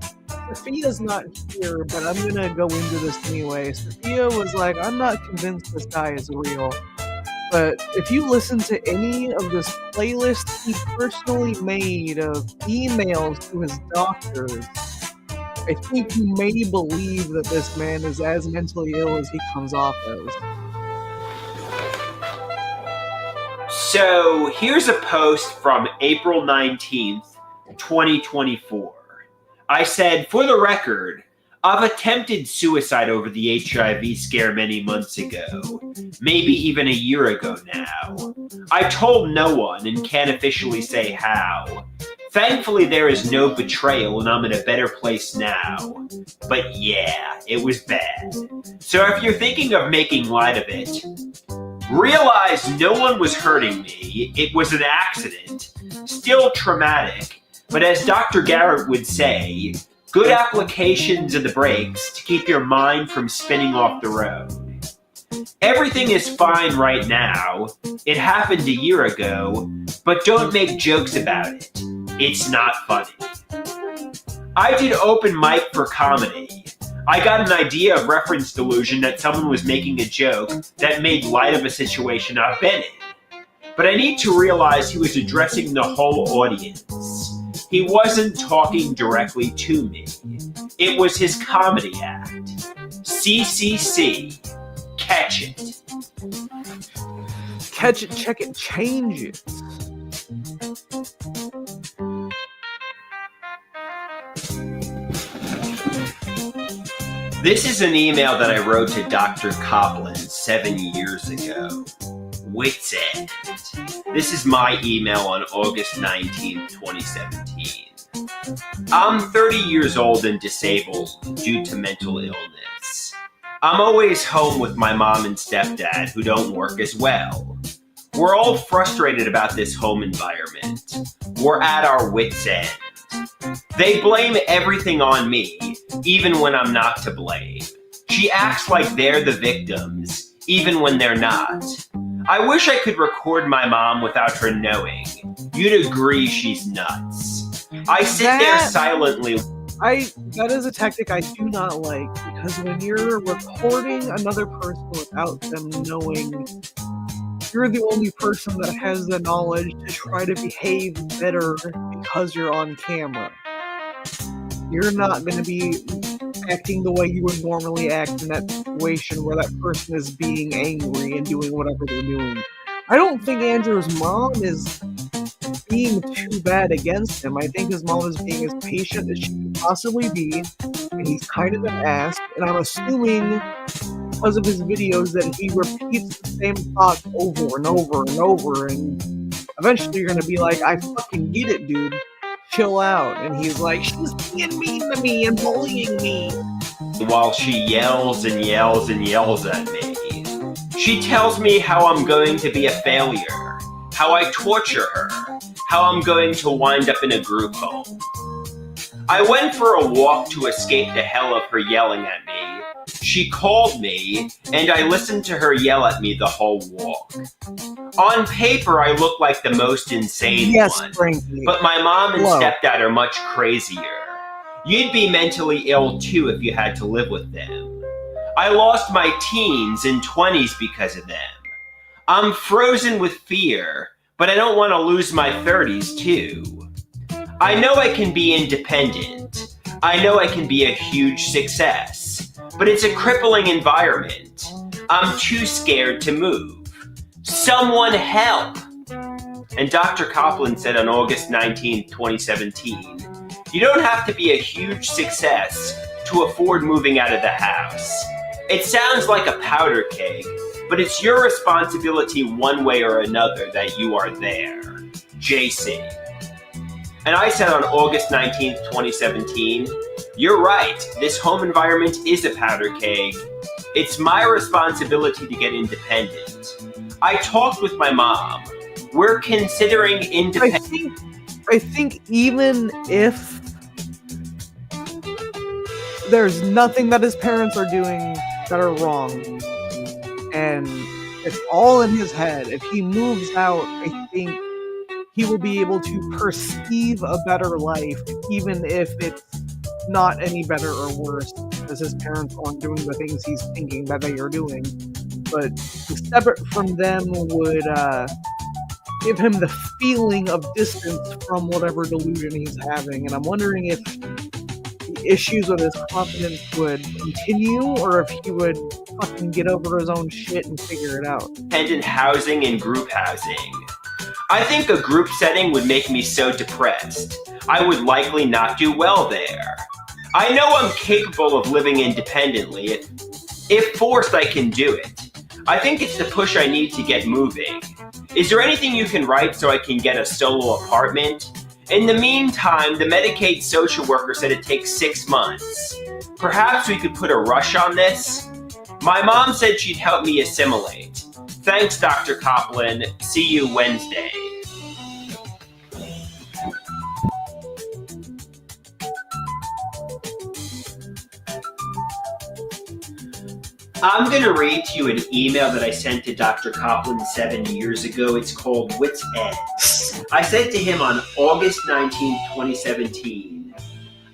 Sophia's not here, but I'm gonna go into this anyway. Sophia was like, I'm not convinced this guy is real. But if you listen to any of this playlist he personally made of emails to his doctors, I think you may believe that this man is as mentally ill as he comes off as. So here's a post from April 19th, 2024. I said, for the record, I've attempted suicide over the HIV scare many months ago, maybe even a year ago now. I told no one and can't officially say how. Thankfully, there is no betrayal and I'm in a better place now. But yeah, it was bad. So if you're thinking of making light of it, realize no one was hurting me. It was an accident. Still traumatic. But as Dr. Garrett would say, good applications of the brakes to keep your mind from spinning off the road. Everything is fine right now. It happened a year ago, but don't make jokes about it. It's not funny. I did open mic for comedy. I got an idea of reference delusion that someone was making a joke that made light of a situation I've been in. But I need to realize he was addressing the whole audience. He wasn't talking directly to me. It was his comedy act. CCC. catch it. Catch it, check it, change it. This is an email that I wrote to Dr. Copland 7 years ago. Wits End. This is my email on August 19th, 2017. I'm 30 years old and disabled due to mental illness. I'm always home with my mom and stepdad who don't work as well. We're all frustrated about this home environment. We're at our wits' end. They blame everything on me, even when I'm not to blame. She acts like they're the victims, even when they're not. I wish I could record my mom without her knowing. You'd agree she's nuts. I sit there silently. That is a tactic I do not like, because when you're recording another person without them knowing, you're the only person that has the knowledge to try to behave better because you're on camera. You're not going to be acting the way you would normally act in that situation where that person is being angry and doing whatever they're doing. I don't think Andrew's mom is being too bad against him. I think his mom is being as patient as she can possibly be, and he's kind of an ass, and I'm assuming because of his videos that he repeats the same thoughts over and over and over, and eventually you're going to be like, I fucking get it, dude. Chill out. And he's like, she's being mean to me and bullying me. While she yells and yells and yells at me. She tells me how I'm going to be a failure, how I torture her, how I'm going to wind up in a group home. I went for a walk to escape the hell of her yelling at me. She called me, and I listened to her yell at me the whole walk. On paper, I look like the most insane one, frankly. but my mom and stepdad are much crazier. You'd be mentally ill too if you had to live with them. I lost my teens and 20s because of them. I'm frozen with fear, but I don't want to lose my 30s too. I know I can be independent. I know I can be a huge success, but it's a crippling environment. I'm too scared to move. Someone help! And Dr. Copland said on August 19, 2017, you don't have to be a huge success to afford moving out of the house. It sounds like a powder keg, but it's your responsibility one way or another that you are there. JC. And I said on August 19th, 2017, you're right, this home environment is a powder keg. It's my responsibility to get independent. I talked with my mom. We're considering independent. I think even if there's nothing that his parents are doing that are wrong, and it's all in his head, if he moves out, I think he will be able to perceive a better life, even if it's not any better or worse, because his parents aren't doing the things he's thinking that they are doing. But separate from them would give him the feeling of distance from whatever delusion he's having. And I'm wondering if the issues with his confidence would continue, or if he would fucking get over his own shit and figure it out. Independent housing and group housing. I think a group setting would make me so depressed. I would likely not do well there. I know I'm capable of living independently. If forced, I can do it. I think it's the push I need to get moving. Is there anything you can write so I can get a solo apartment? In the meantime, the Medicaid social worker said it takes 6 months. Perhaps we could put a rush on this? My mom said she'd help me assimilate. Thanks, Dr. Copland. See you Wednesday. I'm going to read to you an email that I sent to Dr. Copland 7 years ago. It's called Wits End. I said to him on August 19, 2017,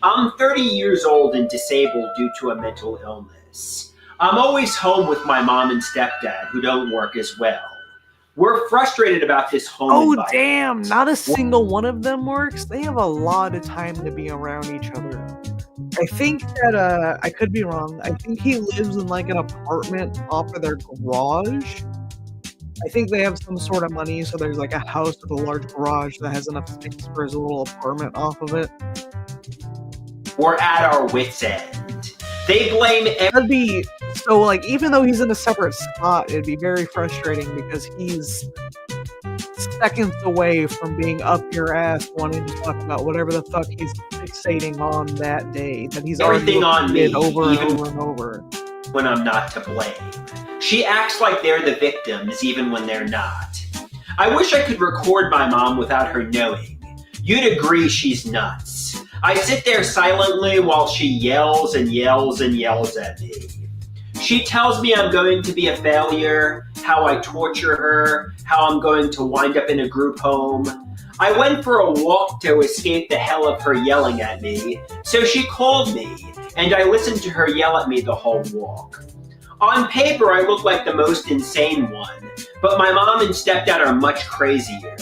I'm 30 years old and disabled due to a mental illness. I'm always home with my mom and stepdad who don't work as well. We're frustrated about this home environment. Damn, not a single one of them works. They have a lot of time to be around each other. I think that I could be wrong. I think he lives in like an apartment off of their garage. I think they have some sort of money, so there's like a house with a large garage that has enough space for his little apartment off of it. We're at our wits' end. They blame That'd be so like even though he's in a separate spot, it'd be very frustrating because he's seconds away from being up your ass wanting to talk about whatever the fuck he's fixating on that day that he's everything on already me, over and even over and over. when I'm not to blame. She acts like they're the victims even when they're not. I wish I could record my mom without her knowing. You'd agree she's nuts. I sit there silently while she yells and yells and yells at me. She tells me I'm going to be a failure, how I torture her, how I'm going to wind up in a group home. I went for a walk to escape the hell of her yelling at me, so she called me, and I listened to her yell at me the whole walk. On paper, I look like the most insane one, but my mom and stepdad are much crazier.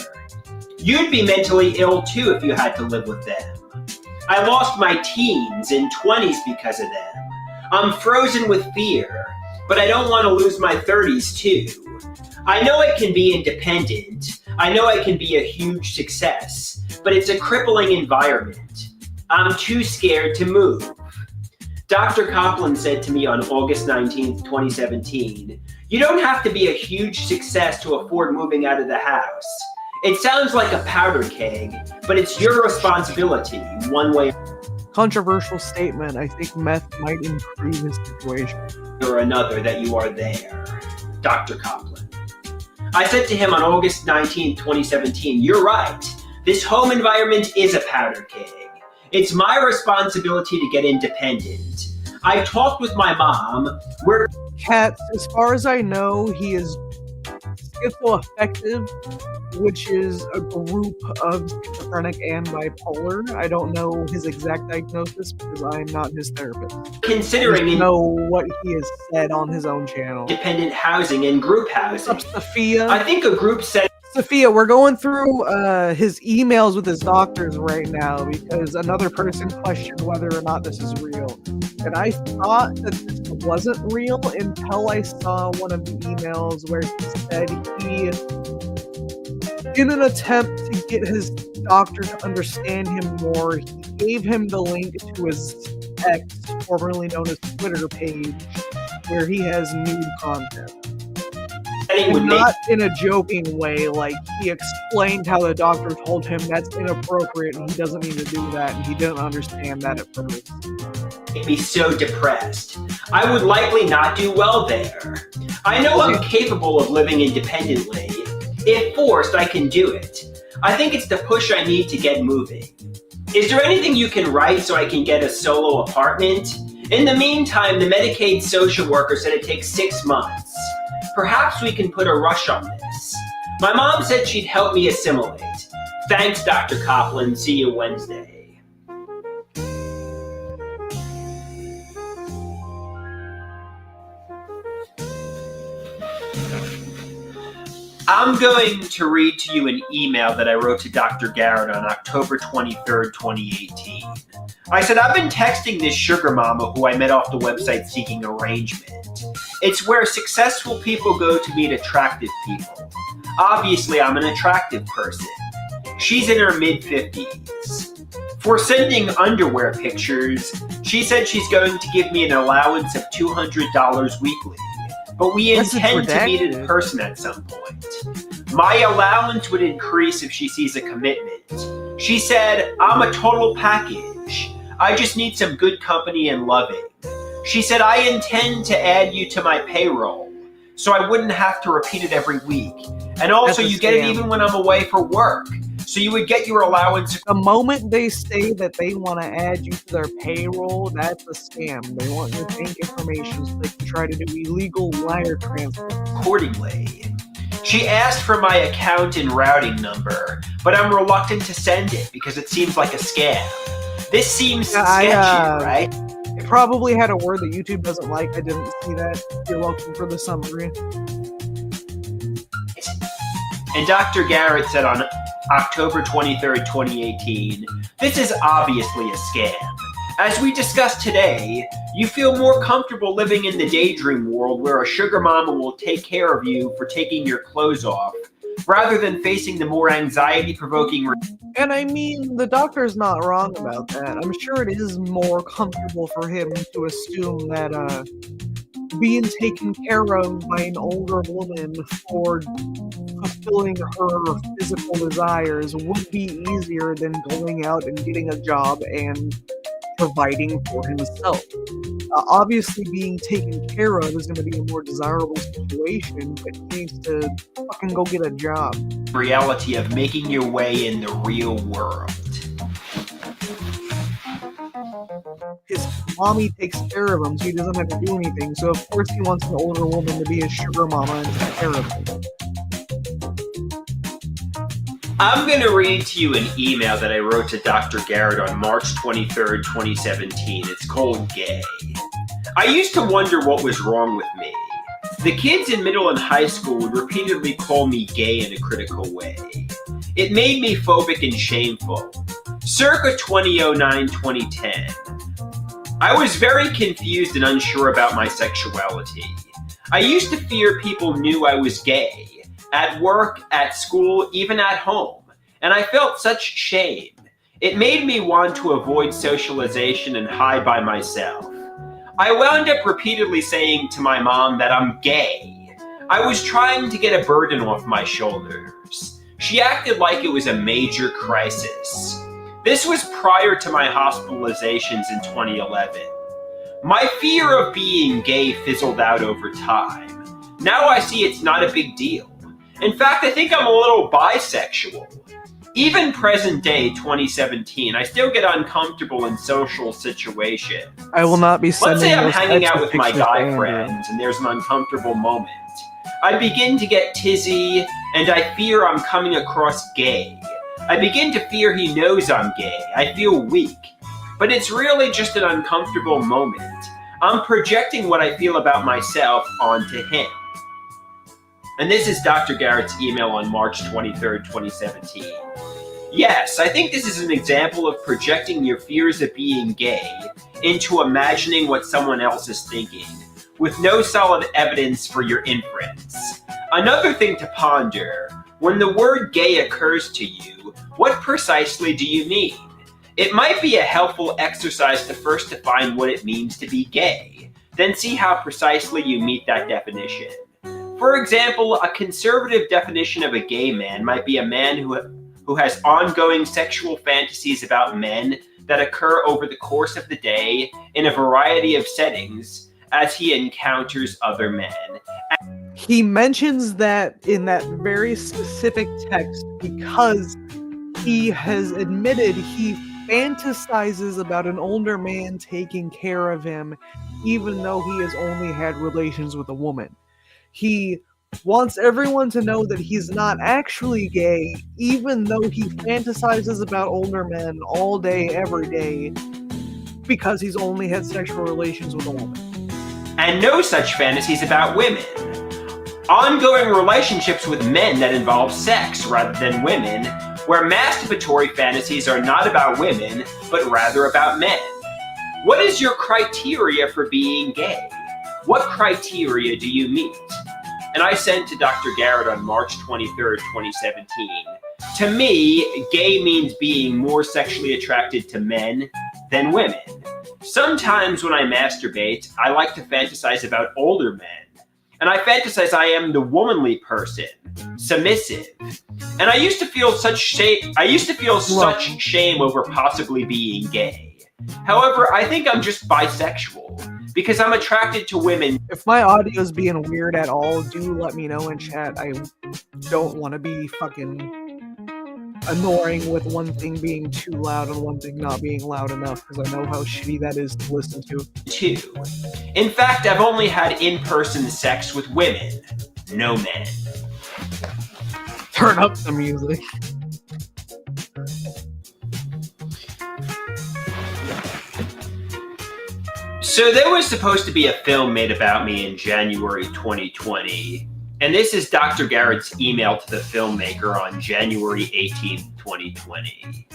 You'd be mentally ill too if you had to live with them. I lost my teens and 20s because of them. I'm frozen with fear, but I don't want to lose my 30s too. I know I can be independent. I know I can be a huge success, but it's a crippling environment. I'm too scared to move. Dr. Copland said to me on August 19th, 2017, "You don't have to be a huge success to afford moving out of the house. It sounds like a powder keg, but it's your responsibility, one way Controversial statement. I think meth might improve his situation. or another that you are there." Dr. Copland. I said to him on August 19th, 2017, "You're right. This home environment is a powder keg. It's my responsibility to get independent. I talked with my mom. We're Katz, as far as I know, he is schizoaffective, which is a group of schizophrenic and bipolar. I don't know his exact diagnosis because I'm not his therapist. I considering know what he has said on his own channel. independent housing and group housing. What's up, Sophia? I think a group setting Sophia, we're going through his emails with his doctors right now because another person questioned whether or not this is real. And I thought that this wasn't real until I saw one of the emails where he said he, in an attempt to get his doctor to understand him more, he gave him the link to his X, formerly known as Twitter page, where he has nude content. would make Not in a joking way, like he explained how the doctor told him that's inappropriate and he doesn't need to do that and he didn't understand that at first. me so depressed. I would likely not do well there. I know I'm capable of living independently. If forced, I can do it. I think it's the push I need to get moving. Is there anything you can write so I can get a solo apartment? In the meantime, the Medicaid social worker said it takes 6 months. Perhaps we can put a rush on this. My mom said she'd help me assimilate. Thanks, Dr. Copland. See you Wednesday. I'm going to read to you an email that I wrote to Dr. Garrett on October 23rd, 2018. I said, I've been texting this sugar mama who I met off the website Seeking Arrangement. It's where successful people go to meet attractive people. Obviously, I'm an attractive person. She's in her mid-50s. For sending underwear pictures, she said she's going to give me an allowance of $200 weekly. But we intend to meet in person at some point. My allowance would increase if she sees a commitment. She said, I'm a total package. I just need some good company and loving. She said, I intend to add you to my payroll, so I wouldn't have to repeat it every week. And also, you get it even when I'm away for work. So you would get your allowance. The moment they say that they want to add you to their payroll, that's a scam. They want your bank information so they can try to do illegal wire transfers. Accordingly. She asked for my account and routing number, but I'm reluctant to send it because it seems like a scam. This seems sketchy, right? It probably had a word that YouTube doesn't like. I didn't see that. You're welcome for the summary. And Dr. Garrett said on October 23rd, 2018, this is obviously a scam. As we discussed today, you feel more comfortable living in the daydream world where a sugar mama will take care of you for taking your clothes off, rather than facing the more anxiety-provoking. And I mean, the doctor's not wrong about that. I'm sure it is more comfortable for him to assume that being taken care of by an older woman for fulfilling her physical desires would be easier than going out and getting a job and providing for himself. Obviously, being taken care of is going to be a more desirable situation, but he needs to fucking go get a job. Reality of making your way in the real world. His mommy takes care of him, so he doesn't have to do anything. So of course he wants an older woman to be his sugar mama and take care of him. I'm going to read to you an email that I wrote to Dr. Garrett on March 23rd, 2017. It's called Gay. I used to wonder what was wrong with me. The kids in middle and high school would repeatedly call me gay in a critical way. It made me phobic and shameful. Circa 2009-2010, I was very confused and unsure about my sexuality. I used to fear people knew I was gay. At work, at school, even at home, and I felt such shame. It made me want to avoid socialization and hide by myself. I wound up repeatedly saying to my mom that I'm gay. I was trying to get a burden off my shoulders. She acted like it was a major crisis. This was prior to my hospitalizations in 2011. My fear of being gay fizzled out over time. Now I see it's not a big deal. In fact, I think I'm a little bisexual. Even present day 2017, I still get uncomfortable in social situations. I will not be sending Let's say I'm those hanging extra out with my pictures to guy Andrew. friends and there's an uncomfortable moment. I begin to get tizzy and I fear I'm coming across gay. I begin to fear he knows I'm gay. I feel weak. But it's really just an uncomfortable moment. I'm projecting what I feel about myself onto him. And this is Dr. Garrett's email on March 23rd, 2017. Yes, I think this is an example of projecting your fears of being gay into imagining what someone else is thinking, with no solid evidence for your inference. Another thing to ponder, when the word gay occurs to you, what precisely do you mean? It might be a helpful exercise to first define what it means to be gay, then see how precisely you meet that definition. For example, a conservative definition of a gay man might be a man who has ongoing sexual fantasies about men that occur over the course of the day in a variety of settings as he encounters other men. He mentions that in that very specific text because he has admitted he fantasizes about an older man taking care of him even though he has only had relations with a woman. He wants everyone to know that he's not actually gay, even though he fantasizes about older men all day, every day, because he's only had sexual relations with a woman. And no such fantasies about women. Ongoing relationships with men that involve sex rather than women, where masturbatory fantasies are not about women, but rather about men. What is your criteria for being gay? What criteria do you meet? And I sent to Dr. Garrett on March 23rd, 2017. To me, gay means being more sexually attracted to men than women. Sometimes when I masturbate, I like to fantasize about older men. And I fantasize I am the womanly person, submissive. And I used to feel such shame over possibly being gay. However, I think I'm just bisexual because I'm attracted to women. If my audio is being weird at all, do let me know in chat. I don't want to be fucking annoying with one thing being too loud and one thing not being loud enough, because I know how shitty that is to listen to. Too. In fact, I've only had in-person sex with women, no men. Turn up the music. So there was supposed to be a film made about me in January 2020, and this is Dr. Garrett's email to the filmmaker on January 18th, 2020.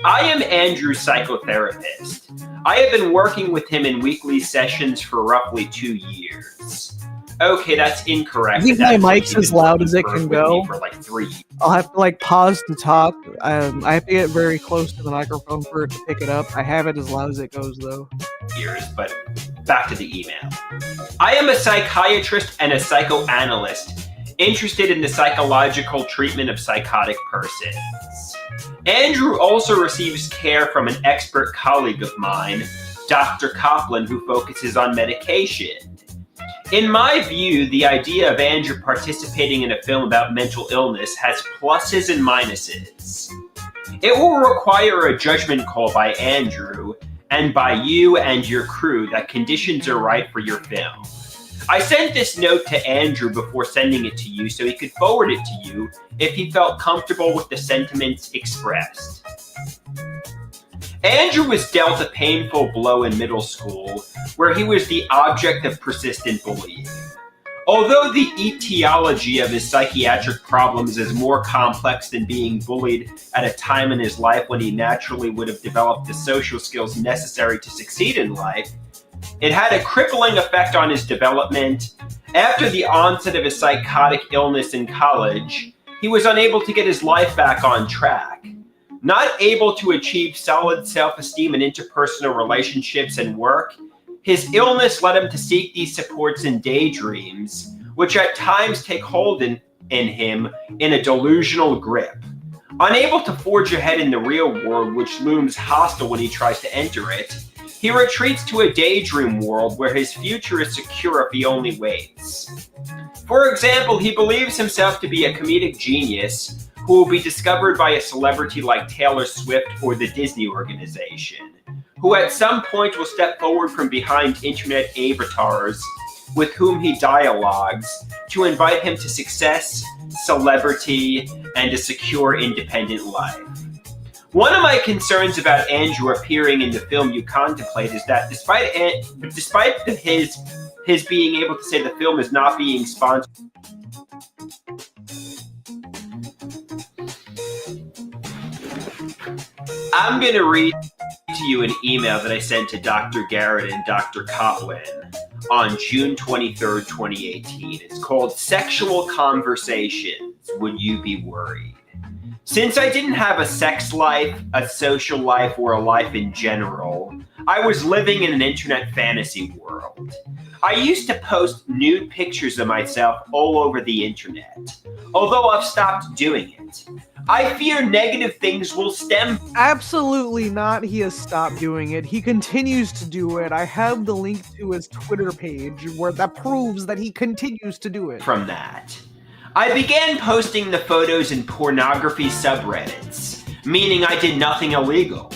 I am Andrew's psychotherapist. I have been working with him in weekly sessions for roughly 2 years. Okay, that's incorrect. I think my mic's as loud as it can go. For like 3 years. I'll have to pause to talk. I have to get very close to the microphone for it to pick it up. I have it as loud as it goes though. But back to the email. I am a psychiatrist and a psychoanalyst interested in the psychological treatment of psychotic persons. Andrew also receives care from an expert colleague of mine, Dr. Copland, who focuses on medication. In my view, the idea of Andrew participating in a film about mental illness has pluses and minuses. It will require a judgment call by Andrew and by you and your crew that conditions are right for your film. I sent this note to Andrew before sending it to you so he could forward it to you if he felt comfortable with the sentiments expressed. Andrew was dealt a painful blow in middle school where he was the object of persistent bullying. Although the etiology of his psychiatric problems is more complex than being bullied at a time in his life when he naturally would have developed the social skills necessary to succeed in life, it had a crippling effect on his development. After the onset of his psychotic illness in college, he was unable to get his life back on track. Not able to achieve solid self-esteem in interpersonal relationships and work, his illness led him to seek these supports in daydreams, which at times take hold in him in a delusional grip. Unable to forge ahead in the real world, which looms hostile when he tries to enter it, he retreats to a daydream world where his future is secure if he only waits. For example, he believes himself to be a comedic genius who will be discovered by a celebrity like Taylor Swift or the Disney organization, who at some point will step forward from behind internet avatars with whom he dialogues to invite him to success, celebrity, and a secure independent life. One of my concerns about Andrew appearing in the film you contemplate is that despite his being able to say the film is not being sponsored, I'm going to read to you an email that I sent to Dr. Garrett and Dr. Cotlin on June 23rd, 2018. It's called Sexual Conversations. Would you be worried? Since I didn't have a sex life, a social life, or a life in general, I was living in an internet fantasy world. I used to post nude pictures of myself all over the internet, although I've stopped doing it. I fear negative things will stem. Absolutely not. He has stopped doing it. He continues to do it. I have the link to his Twitter page where that proves that he continues to do it. From that, I began posting the photos in pornography subreddits, meaning I did nothing illegal.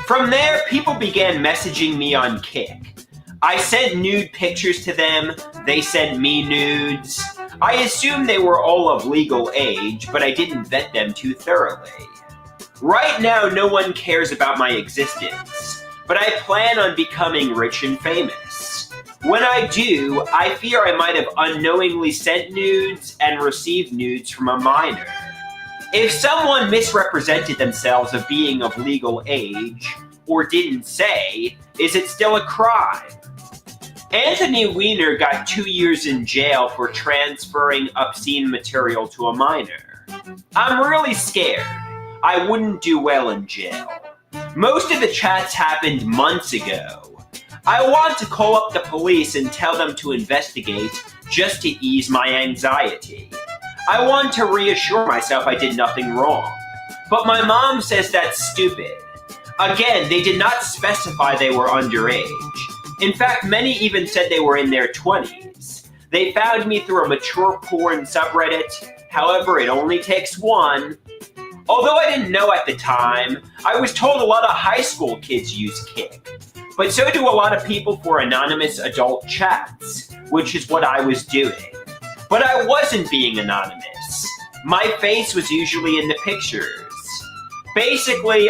From there, people began messaging me on Kik. I sent nude pictures to them, they sent me nudes. I assumed they were all of legal age, but I didn't vet them too thoroughly. Right now, no one cares about my existence, but I plan on becoming rich and famous. When I do, I fear I might have unknowingly sent nudes and received nudes from a minor. If someone misrepresented themselves of being of legal age, or didn't say, is it still a crime? Anthony Weiner got 2 years in jail for transferring obscene material to a minor. I'm really scared. I wouldn't do well in jail. Most of the chats happened months ago. I want to call up the police and tell them to investigate just to ease my anxiety. I want to reassure myself I did nothing wrong. But my mom says that's stupid. Again, they did not specify they were underage. In fact, many even said they were in their 20s. They found me through a mature porn subreddit. However, it only takes one. Although I didn't know at the time, I was told a lot of high school kids use Kik. But so do a lot of people for anonymous adult chats, which is what I was doing. But I wasn't being anonymous. My face was usually in the pictures. Basically,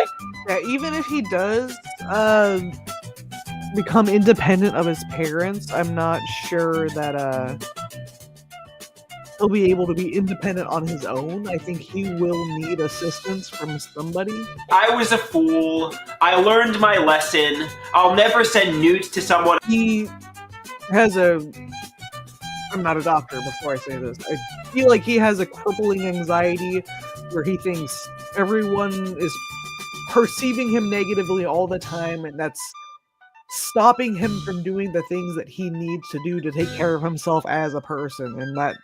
yeah, even if he does become independent of his parents, I'm not sure that he'll be able to be independent on his own. I think he will need assistance from somebody. I was a fool. I learned my lesson. I'll never send nudes to someone. He has I'm not a doctor before I say this. I feel like he has a crippling anxiety where he thinks everyone is perceiving him negatively all the time, and that's stopping him from doing the things that he needs to do to take care of himself as a person, and that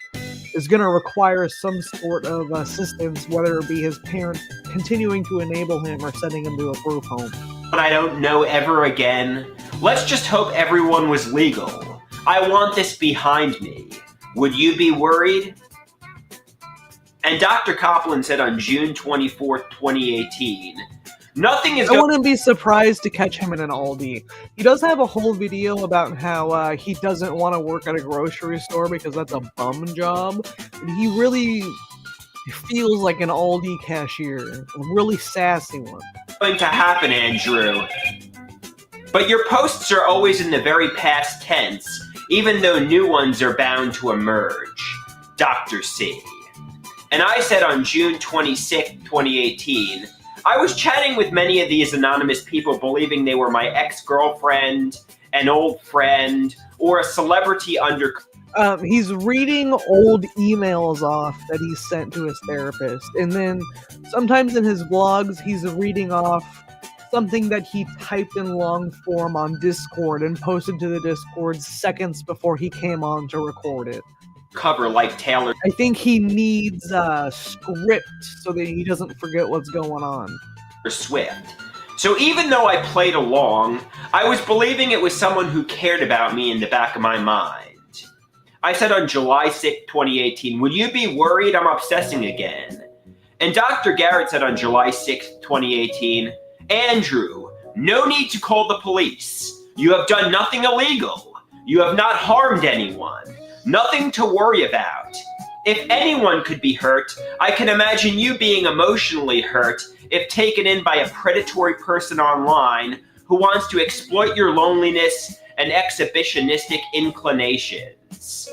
is going to require some sort of assistance, whether it be his parents continuing to enable him or sending him to a group home. I don't know ever again. Let's just hope everyone was legal. I want this behind me. Would you be worried? And Dr. Copland said on June 24th, 2018, nothing is I wouldn't be surprised to catch him in an Aldi. He does have a whole video about how he doesn't want to work at a grocery store because that's a bum job. And he really feels like an Aldi cashier, a really sassy one. going to happen, Andrew. But your posts are always in the very past tense, even though new ones are bound to emerge. Dr. C. And I said on June 26, 2018, I was chatting with many of these anonymous people believing they were my ex-girlfriend, an old friend, or a celebrity under... He's reading old emails off that he sent to his therapist. And then sometimes in his vlogs, he's reading off something that he typed in long form on Discord and posted to the Discord seconds before he came on to record it. Cover like Taylor I think he needs a script so that he doesn't forget what's going on. Swift. So even though I played along, I was believing it was someone who cared about me in the back of my mind. I said on July 6, 2018, would you be worried I'm obsessing again? And Dr. Garrett said on July 6, 2018, Andrew, no need to call the police. You have done nothing illegal. You have not harmed anyone. Nothing to worry about. If anyone could be hurt, I can imagine you being emotionally hurt if taken in by a predatory person online who wants to exploit your loneliness and exhibitionistic inclinations.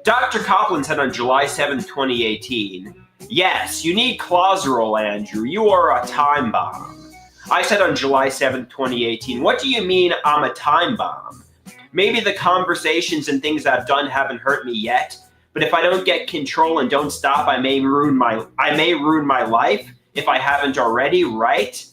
Dr. Copland said on July 7, 2018, yes, you need Clozaril, Andrew. You are a time bomb. I said on July 7, 2018, what do you mean I'm a time bomb? Maybe the conversations and things I've done haven't hurt me yet, but if I don't get control and don't stop, I may ruin my life if I haven't already, right?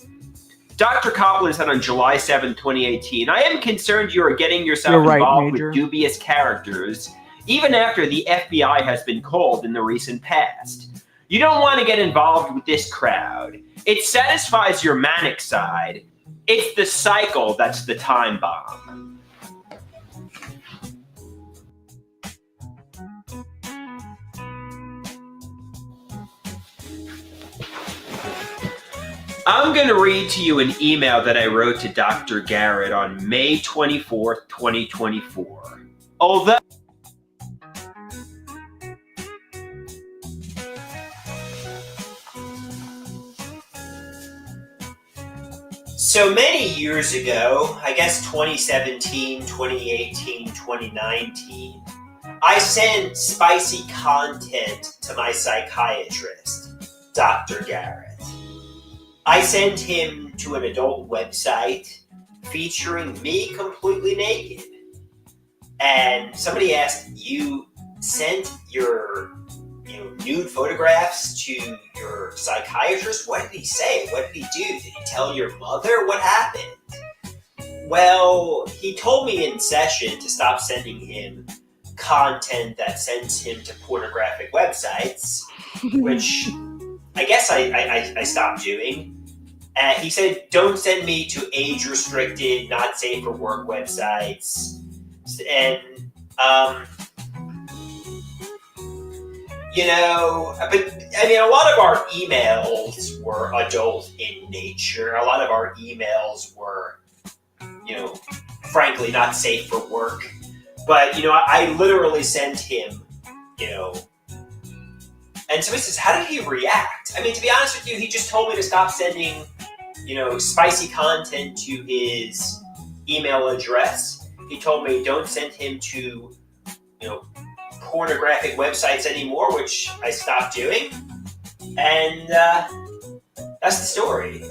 Dr. Copland said on July 7, 2018, I am concerned you are getting yourself involved with dubious characters, even after the FBI has been called in the recent past. You don't want to get involved with this crowd. It satisfies your manic side. It's the cycle that's the time bomb. I'm going to read to you an email that I wrote to Dr. Garrett on May 24th, 2024. Although so many years ago, I guess 2017, 2018, 2019, I sent spicy content to my psychiatrist, Dr. Garrett. I sent him to an adult website featuring me completely naked. And somebody asked, you sent your nude photographs to your psychiatrist? What did he say? What did he do? Did he tell your mother? What happened? Well, he told me in session to stop sending him content that sends him to pornographic websites, which I guess I stopped doing. He said, don't send me to age-restricted, not safe for work websites. And, but, I mean, a lot of our emails were adult in nature. A lot of our emails were, frankly, not safe for work. But, I literally sent him, and so he says, how did he react? I mean, to be honest with you, he just told me to stop sending, spicy content to his email address. He told me don't send him to, pornographic websites anymore, which I stopped doing. And that's the story.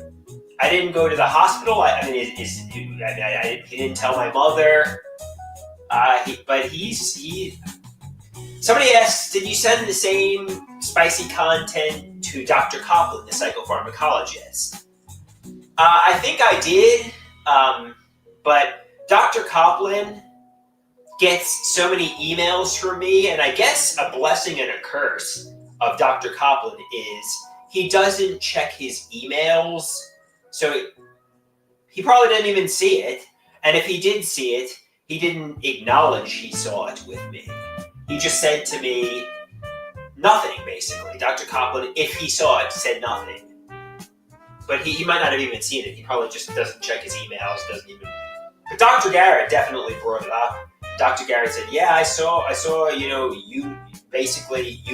I didn't go to the hospital. I he didn't tell my mother. Somebody asked, did you send the same spicy content to Dr. Copland, the psychopharmacologist? I think I did, but Dr. Copland gets so many emails from me, and I guess a blessing and a curse of Dr. Copland is he doesn't check his emails, so he probably didn't even see it, and if he did see it, he didn't acknowledge he saw it with me. He just said to me nothing, basically. Dr. Copland, if he saw it, said nothing. But he might not have even seen it. He probably just doesn't check his emails, doesn't even... But Dr. Garrett definitely brought it up. Dr. Garrett said, yeah, I saw, you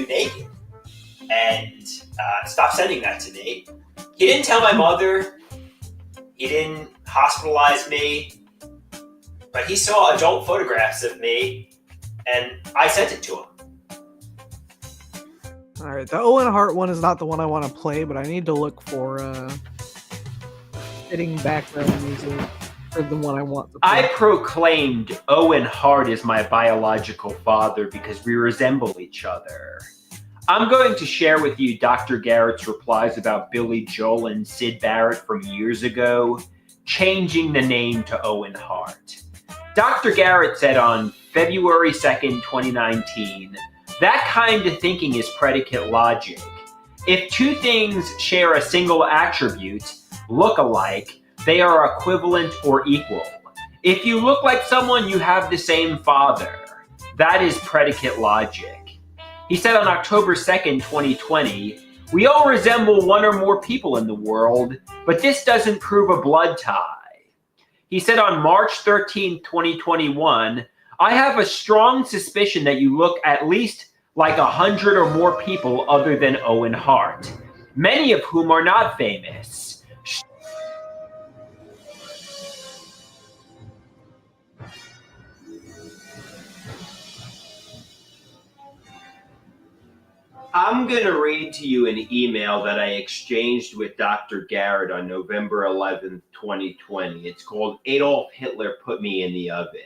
naked. And stop sending that to me. He didn't tell my mother. He didn't hospitalize me. But he saw adult photographs of me, and I sent it to him. Alright, the Owen Hart one is not the one I want to play, but I need to look for fitting background music for the one I want to play. I proclaimed Owen Hart is my biological father because we resemble each other. I'm going to share with you Dr. Garrett's replies about Billy Joel and Syd Barrett from years ago, changing the name to Owen Hart. Dr. Garrett said on February 2nd, 2019, that kind of thinking is predicate logic. If two things share a single attribute, look alike, they are equivalent or equal. If you look like someone, you have the same father. That is predicate logic. He said on October 2nd, 2020, we all resemble one or more people in the world, but this doesn't prove a blood tie. He said on March 13, 2021, I have a strong suspicion that you look at least like 100 or more people other than Owen Hart, many of whom are not famous. I'm going to read to you an email that I exchanged with Dr. Garrett on November 11th, 2020. It's called Adolf Hitler Put Me in the Oven.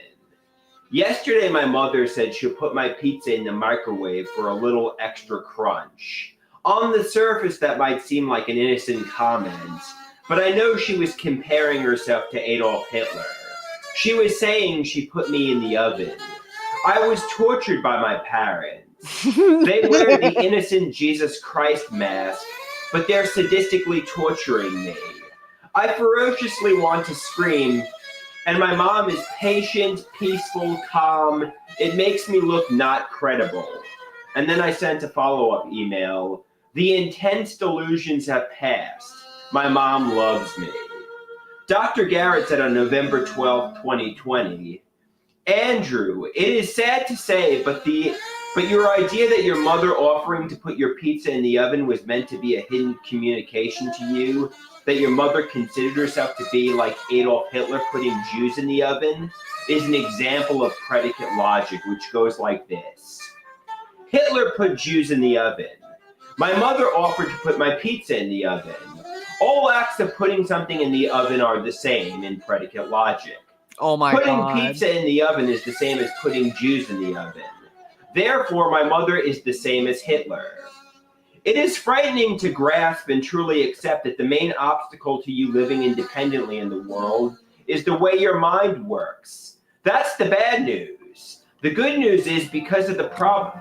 Yesterday, my mother said she'll put my pizza in the microwave for a little extra crunch. On the surface, that might seem like an innocent comment, but I know she was comparing herself to Adolf Hitler. She was saying she put me in the oven. I was tortured by my parents. They wear the innocent Jesus Christ mask, but they're sadistically torturing me. I ferociously want to scream, and my mom is patient, peaceful, calm. It makes me look not credible. And then I sent a follow-up email. The intense delusions have passed. My mom loves me. Dr. Garrett said on November 12, 2020, Andrew, it is sad to say, but your idea that your mother offering to put your pizza in the oven was meant to be a hidden communication to you, that your mother considered herself to be like Adolf Hitler putting Jews in the oven, is an example of predicate logic, which goes like this. Hitler put Jews in the oven. My mother offered to put my pizza in the oven. All acts of putting something in the oven are the same in predicate logic. Oh my God. Putting pizza in the oven is the same as putting Jews in the oven. Therefore, my mother is the same as Hitler. It is frightening to grasp and truly accept that the main obstacle to you living independently in the world is the way your mind works. That's the bad news. The good news is because the problem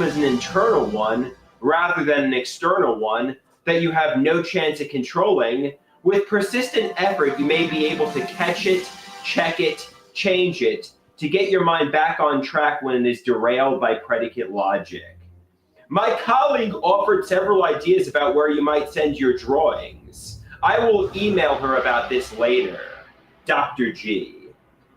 is an internal one rather than an external one that you have no chance of controlling. With persistent effort, you may be able to catch it, check it, change it, to get your mind back on track when it is derailed by predicate logic. My colleague offered several ideas about where you might send your drawings. I will email her about this later. Dr. G.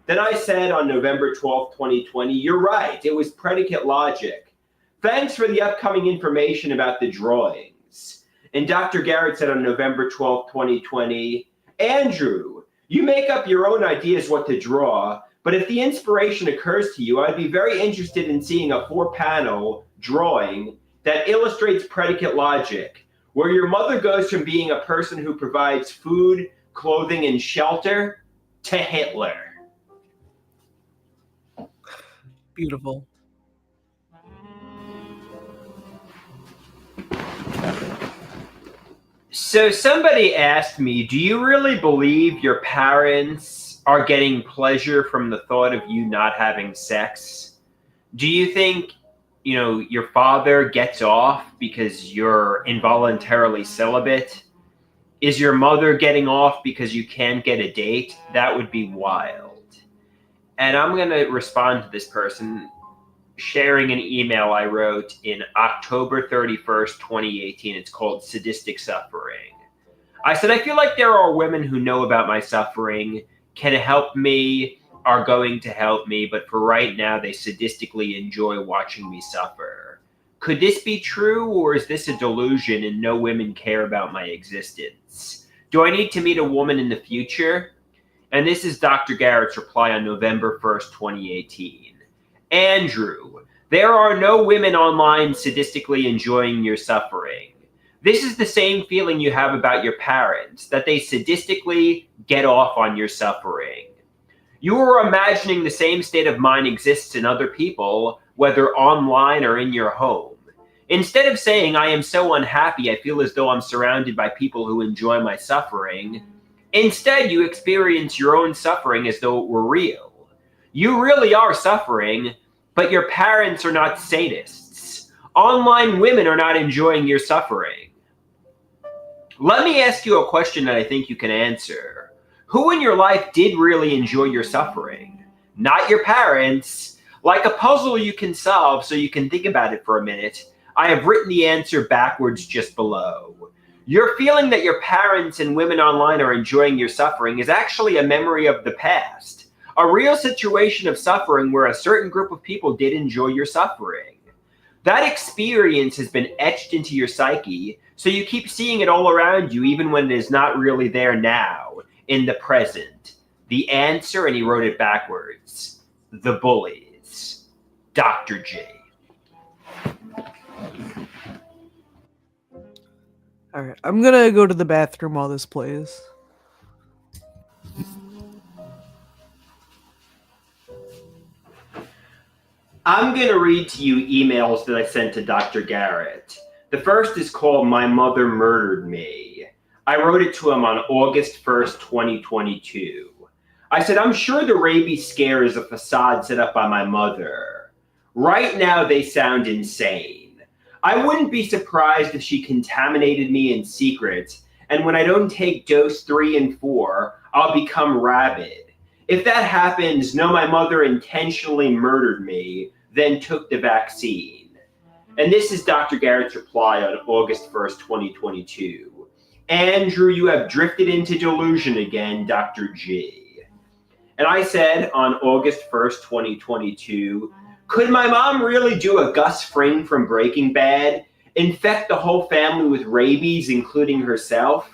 Then I said on November 12, 2020, you're right, it was predicate logic. Thanks for the upcoming information about the drawings. And Dr. Garrett said on November 12, 2020, Andrew, you make up your own ideas what to draw, But if the inspiration occurs to you, I'd be very interested in seeing a 4-panel drawing that illustrates predicate logic, where your mother goes from being a person who provides food, clothing, and shelter to Hitler. Beautiful. So somebody asked me, do you really believe your parents are getting pleasure from the thought of you not having sex? Do you think, your father gets off because you're involuntarily celibate? Is your mother getting off because you can't get a date? That would be wild. And I'm going to respond to this person sharing an email I wrote in October 31st, 2018. It's called Sadistic Suffering. I said, I feel like there are women who know about my suffering, can help me, are going to help me, but for right now, they sadistically enjoy watching me suffer. Could this be true, or is this a delusion and no women care about my existence? Do I need to meet a woman in the future? And this is Dr. Garrett's reply on November 1st, 2018. Andrew, there are no women online sadistically enjoying your suffering. This is the same feeling you have about your parents, that they sadistically get off on your suffering. You are imagining the same state of mind exists in other people, whether online or in your home. Instead of saying, I am so unhappy, I feel as though I'm surrounded by people who enjoy my suffering, instead you experience your own suffering as though it were real. You really are suffering, but your parents are not sadists. Online women are not enjoying your suffering. Let me ask you a question that I think you can answer. Who in your life did really enjoy your suffering? Not your parents. Like a puzzle you can solve so you can think about it for a minute, I have written the answer backwards just below. Your feeling that your parents and women online are enjoying your suffering is actually a memory of the past. A real situation of suffering where a certain group of people did enjoy your suffering. That experience has been etched into your psyche, so you keep seeing it all around you even when it is not really there now, in the present. The answer, and he wrote it backwards, the bullies. Dr. J. All right, I'm gonna go to the bathroom while this plays. I'm going to read to you emails that I sent to Dr. Garrett. The first is called My Mother Murdered Me. I wrote it to him on August 1st, 2022. I said, I'm sure the rabies scare is a facade set up by my mother. Right now, they sound insane. I wouldn't be surprised if she contaminated me in secret, and when I don't take dose 3 and 4, I'll become rabid. If that happens, know my mother intentionally murdered me, then took the vaccine. And this is Dr. Garrett's reply on August 1st, 2022. Andrew, you have drifted into delusion again, Dr. G. And I said on August 1st, 2022, could my mom really do a Gus Fring from Breaking Bad, infect the whole family with rabies, including herself?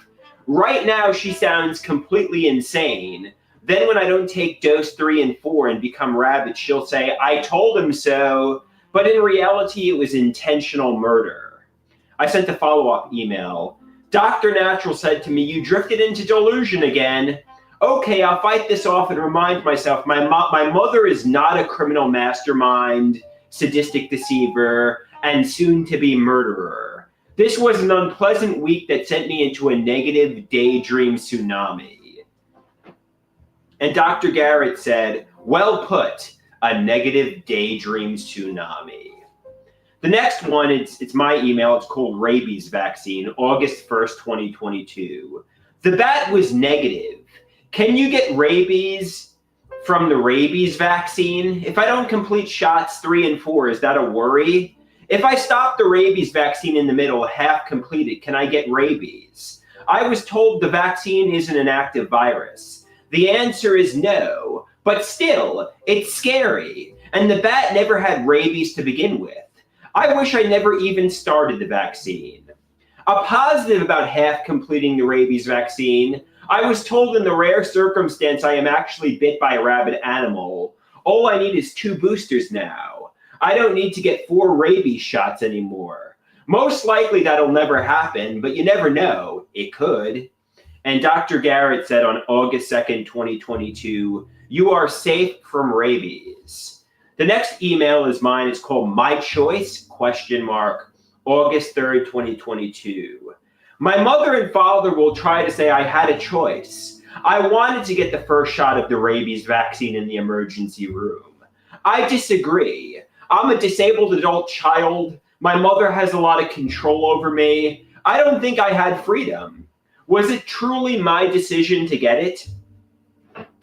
Right now, she sounds completely insane. Then when I don't take dose 3 and 4 and become rabid, she'll say, I told him so, but in reality, it was intentional murder. I sent a follow-up email. Dr. Natural said to me, you drifted into delusion again. Okay, I'll fight this off and remind myself, my mother is not a criminal mastermind, sadistic deceiver, and soon-to-be murderer. This was an unpleasant week that sent me into a negative daydream tsunami. And Dr. Garrett said, well put, a negative daydream tsunami. The next one, it's my email. It's called Rabies Vaccine, August 1st, 2022. The bat was negative. Can you get rabies from the rabies vaccine? If I don't complete shots 3 and 4, is that a worry? If I stop the rabies vaccine in the middle, half completed, can I get rabies? I was told the vaccine isn't an active virus. The answer is no, but still, it's scary. And the bat never had rabies to begin with. I wish I never even started the vaccine. A positive about half completing the rabies vaccine, I was told in the rare circumstance I am actually bit by a rabid animal, all I need is 2 boosters now. I don't need to get 4 rabies shots anymore. Most likely that'll never happen, but you never know. It could. And Dr. Garrett said on August 2nd, 2022, you are safe from rabies. The next email is mine. It's called My Choice, ? August 3rd, 2022. My mother and father will try to say I had a choice. I wanted to get the first shot of the rabies vaccine in the emergency room. I disagree. I'm a disabled adult child. My mother has a lot of control over me. I don't think I had freedom. Was it truly my decision to get it?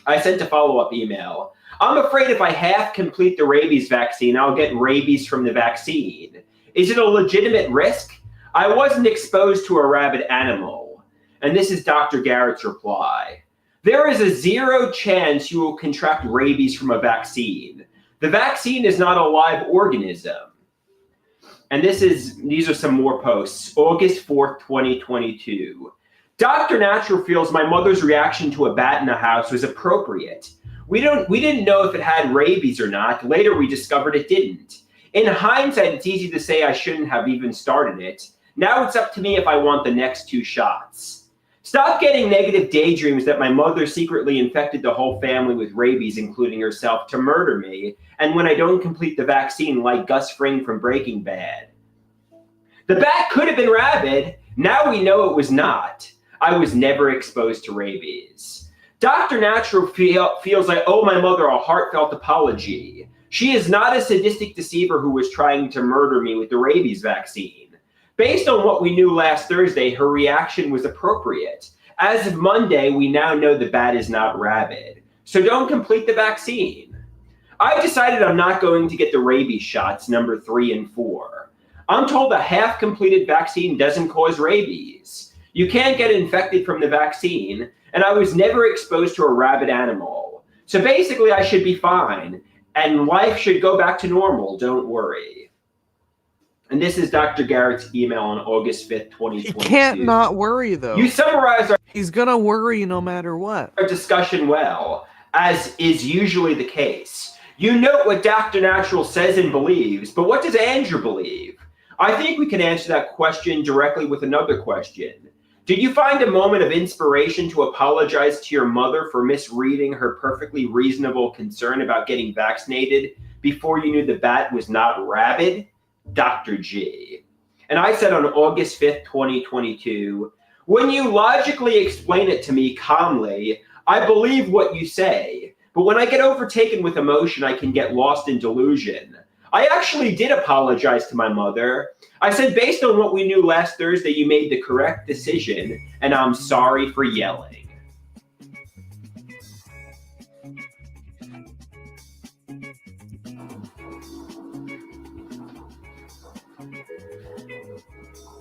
I sent a follow-up email. I'm afraid if I half complete the rabies vaccine, I'll get rabies from the vaccine. Is it a legitimate risk? I wasn't exposed to a rabid animal. And this is Dr. Garrett's reply. There is a 0 chance you will contract rabies from a vaccine. The vaccine is not a live organism. And these are some more posts. August 4th, 2022. Dr. Natural feels my mother's reaction to a bat in the house was appropriate. We didn't know if it had rabies or not. Later we discovered it didn't. In hindsight, it's easy to say I shouldn't have even started it. Now it's up to me if I want the next 2 shots. Stop getting negative daydreams that my mother secretly infected the whole family with rabies, including herself, to murder me, and when I don't complete the vaccine, like Gus Fring from Breaking Bad. The bat could have been rabid. Now we know it was not. I was never exposed to rabies. Dr. Natural feels I owe my mother a heartfelt apology. She is not a sadistic deceiver who was trying to murder me with the rabies vaccine. Based on what we knew last Thursday, her reaction was appropriate. As of Monday, we now know the bat is not rabid. So don't complete the vaccine. I've decided I'm not going to get the rabies shots, number 3 and 4. I'm told a half-completed vaccine doesn't cause rabies. You can't get infected from the vaccine, and I was never exposed to a rabid animal. So basically, I should be fine, and life should go back to normal, don't worry. And this is Dr. Garrett's email on August 5th, 2022. He can't not worry, though. You summarized He's gonna worry no matter what. our discussion well, as is usually the case. You note what Dr. Natural says and believes, but what does Andrew believe? I think we can answer that question directly with another question. Did you find a moment of inspiration to apologize to your mother for misreading her perfectly reasonable concern about getting vaccinated before you knew the bat was not rabid? Dr. G. And I said on August 5th, 2022, when you logically explain it to me calmly, I believe what you say. But when I get overtaken with emotion, I can get lost in delusion. I actually did apologize to my mother. I said, based on what we knew last Thursday, you made the correct decision, and I'm sorry for yelling.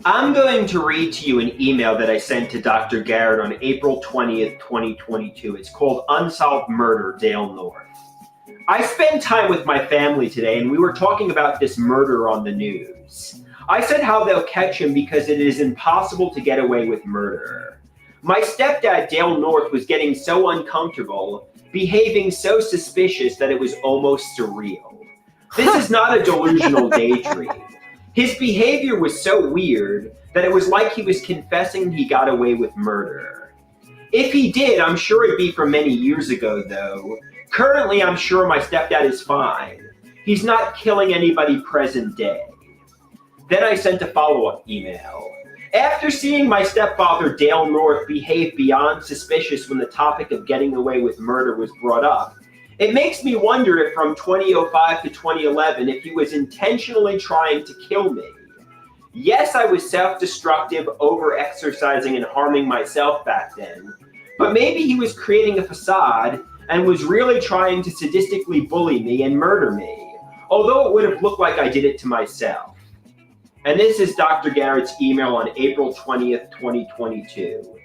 I'm going to read to you an email that I sent to Dr. Garrett on April 20th, 2022. It's called Unsolved Murder, Dale North. I spent time with my family today, and we were talking about this murder on the news. I said how they'll catch him because it is impossible to get away with murder. My stepdad, Dale North, was getting so uncomfortable, behaving so suspicious that it was almost surreal. This is not a delusional daydream. His behavior was so weird that it was like he was confessing he got away with murder. If he did, I'm sure it'd be from many years ago, though. Currently, I'm sure my stepdad is fine. He's not killing anybody present day. Then I sent a follow-up email. After seeing my stepfather, Dale North, behave beyond suspicious when the topic of getting away with murder was brought up, it makes me wonder if from 2005 to 2011, if he was intentionally trying to kill me. Yes, I was self-destructive, over-exercising, and harming myself back then, but maybe he was creating a facade and was really trying to sadistically bully me and murder me, although it would have looked like I did it to myself. And this is Dr. Garrett's email on April 20th, 2022.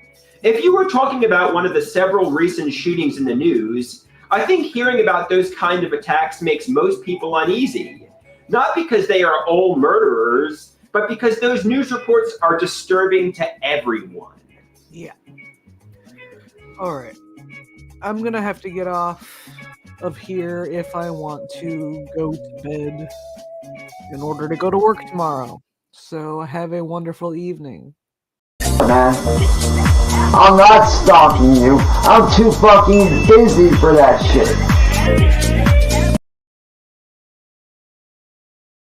If you were talking about one of the several recent shootings in the news, I think hearing about those kind of attacks makes most people uneasy. Not because they are all murderers, but because those news reports are disturbing to everyone. Yeah. Alright. I'm gonna have to get off of here if I want to go to bed in order to go to work tomorrow. So have a wonderful evening. Man, I'm not stalking you. I'm too fucking busy for that shit.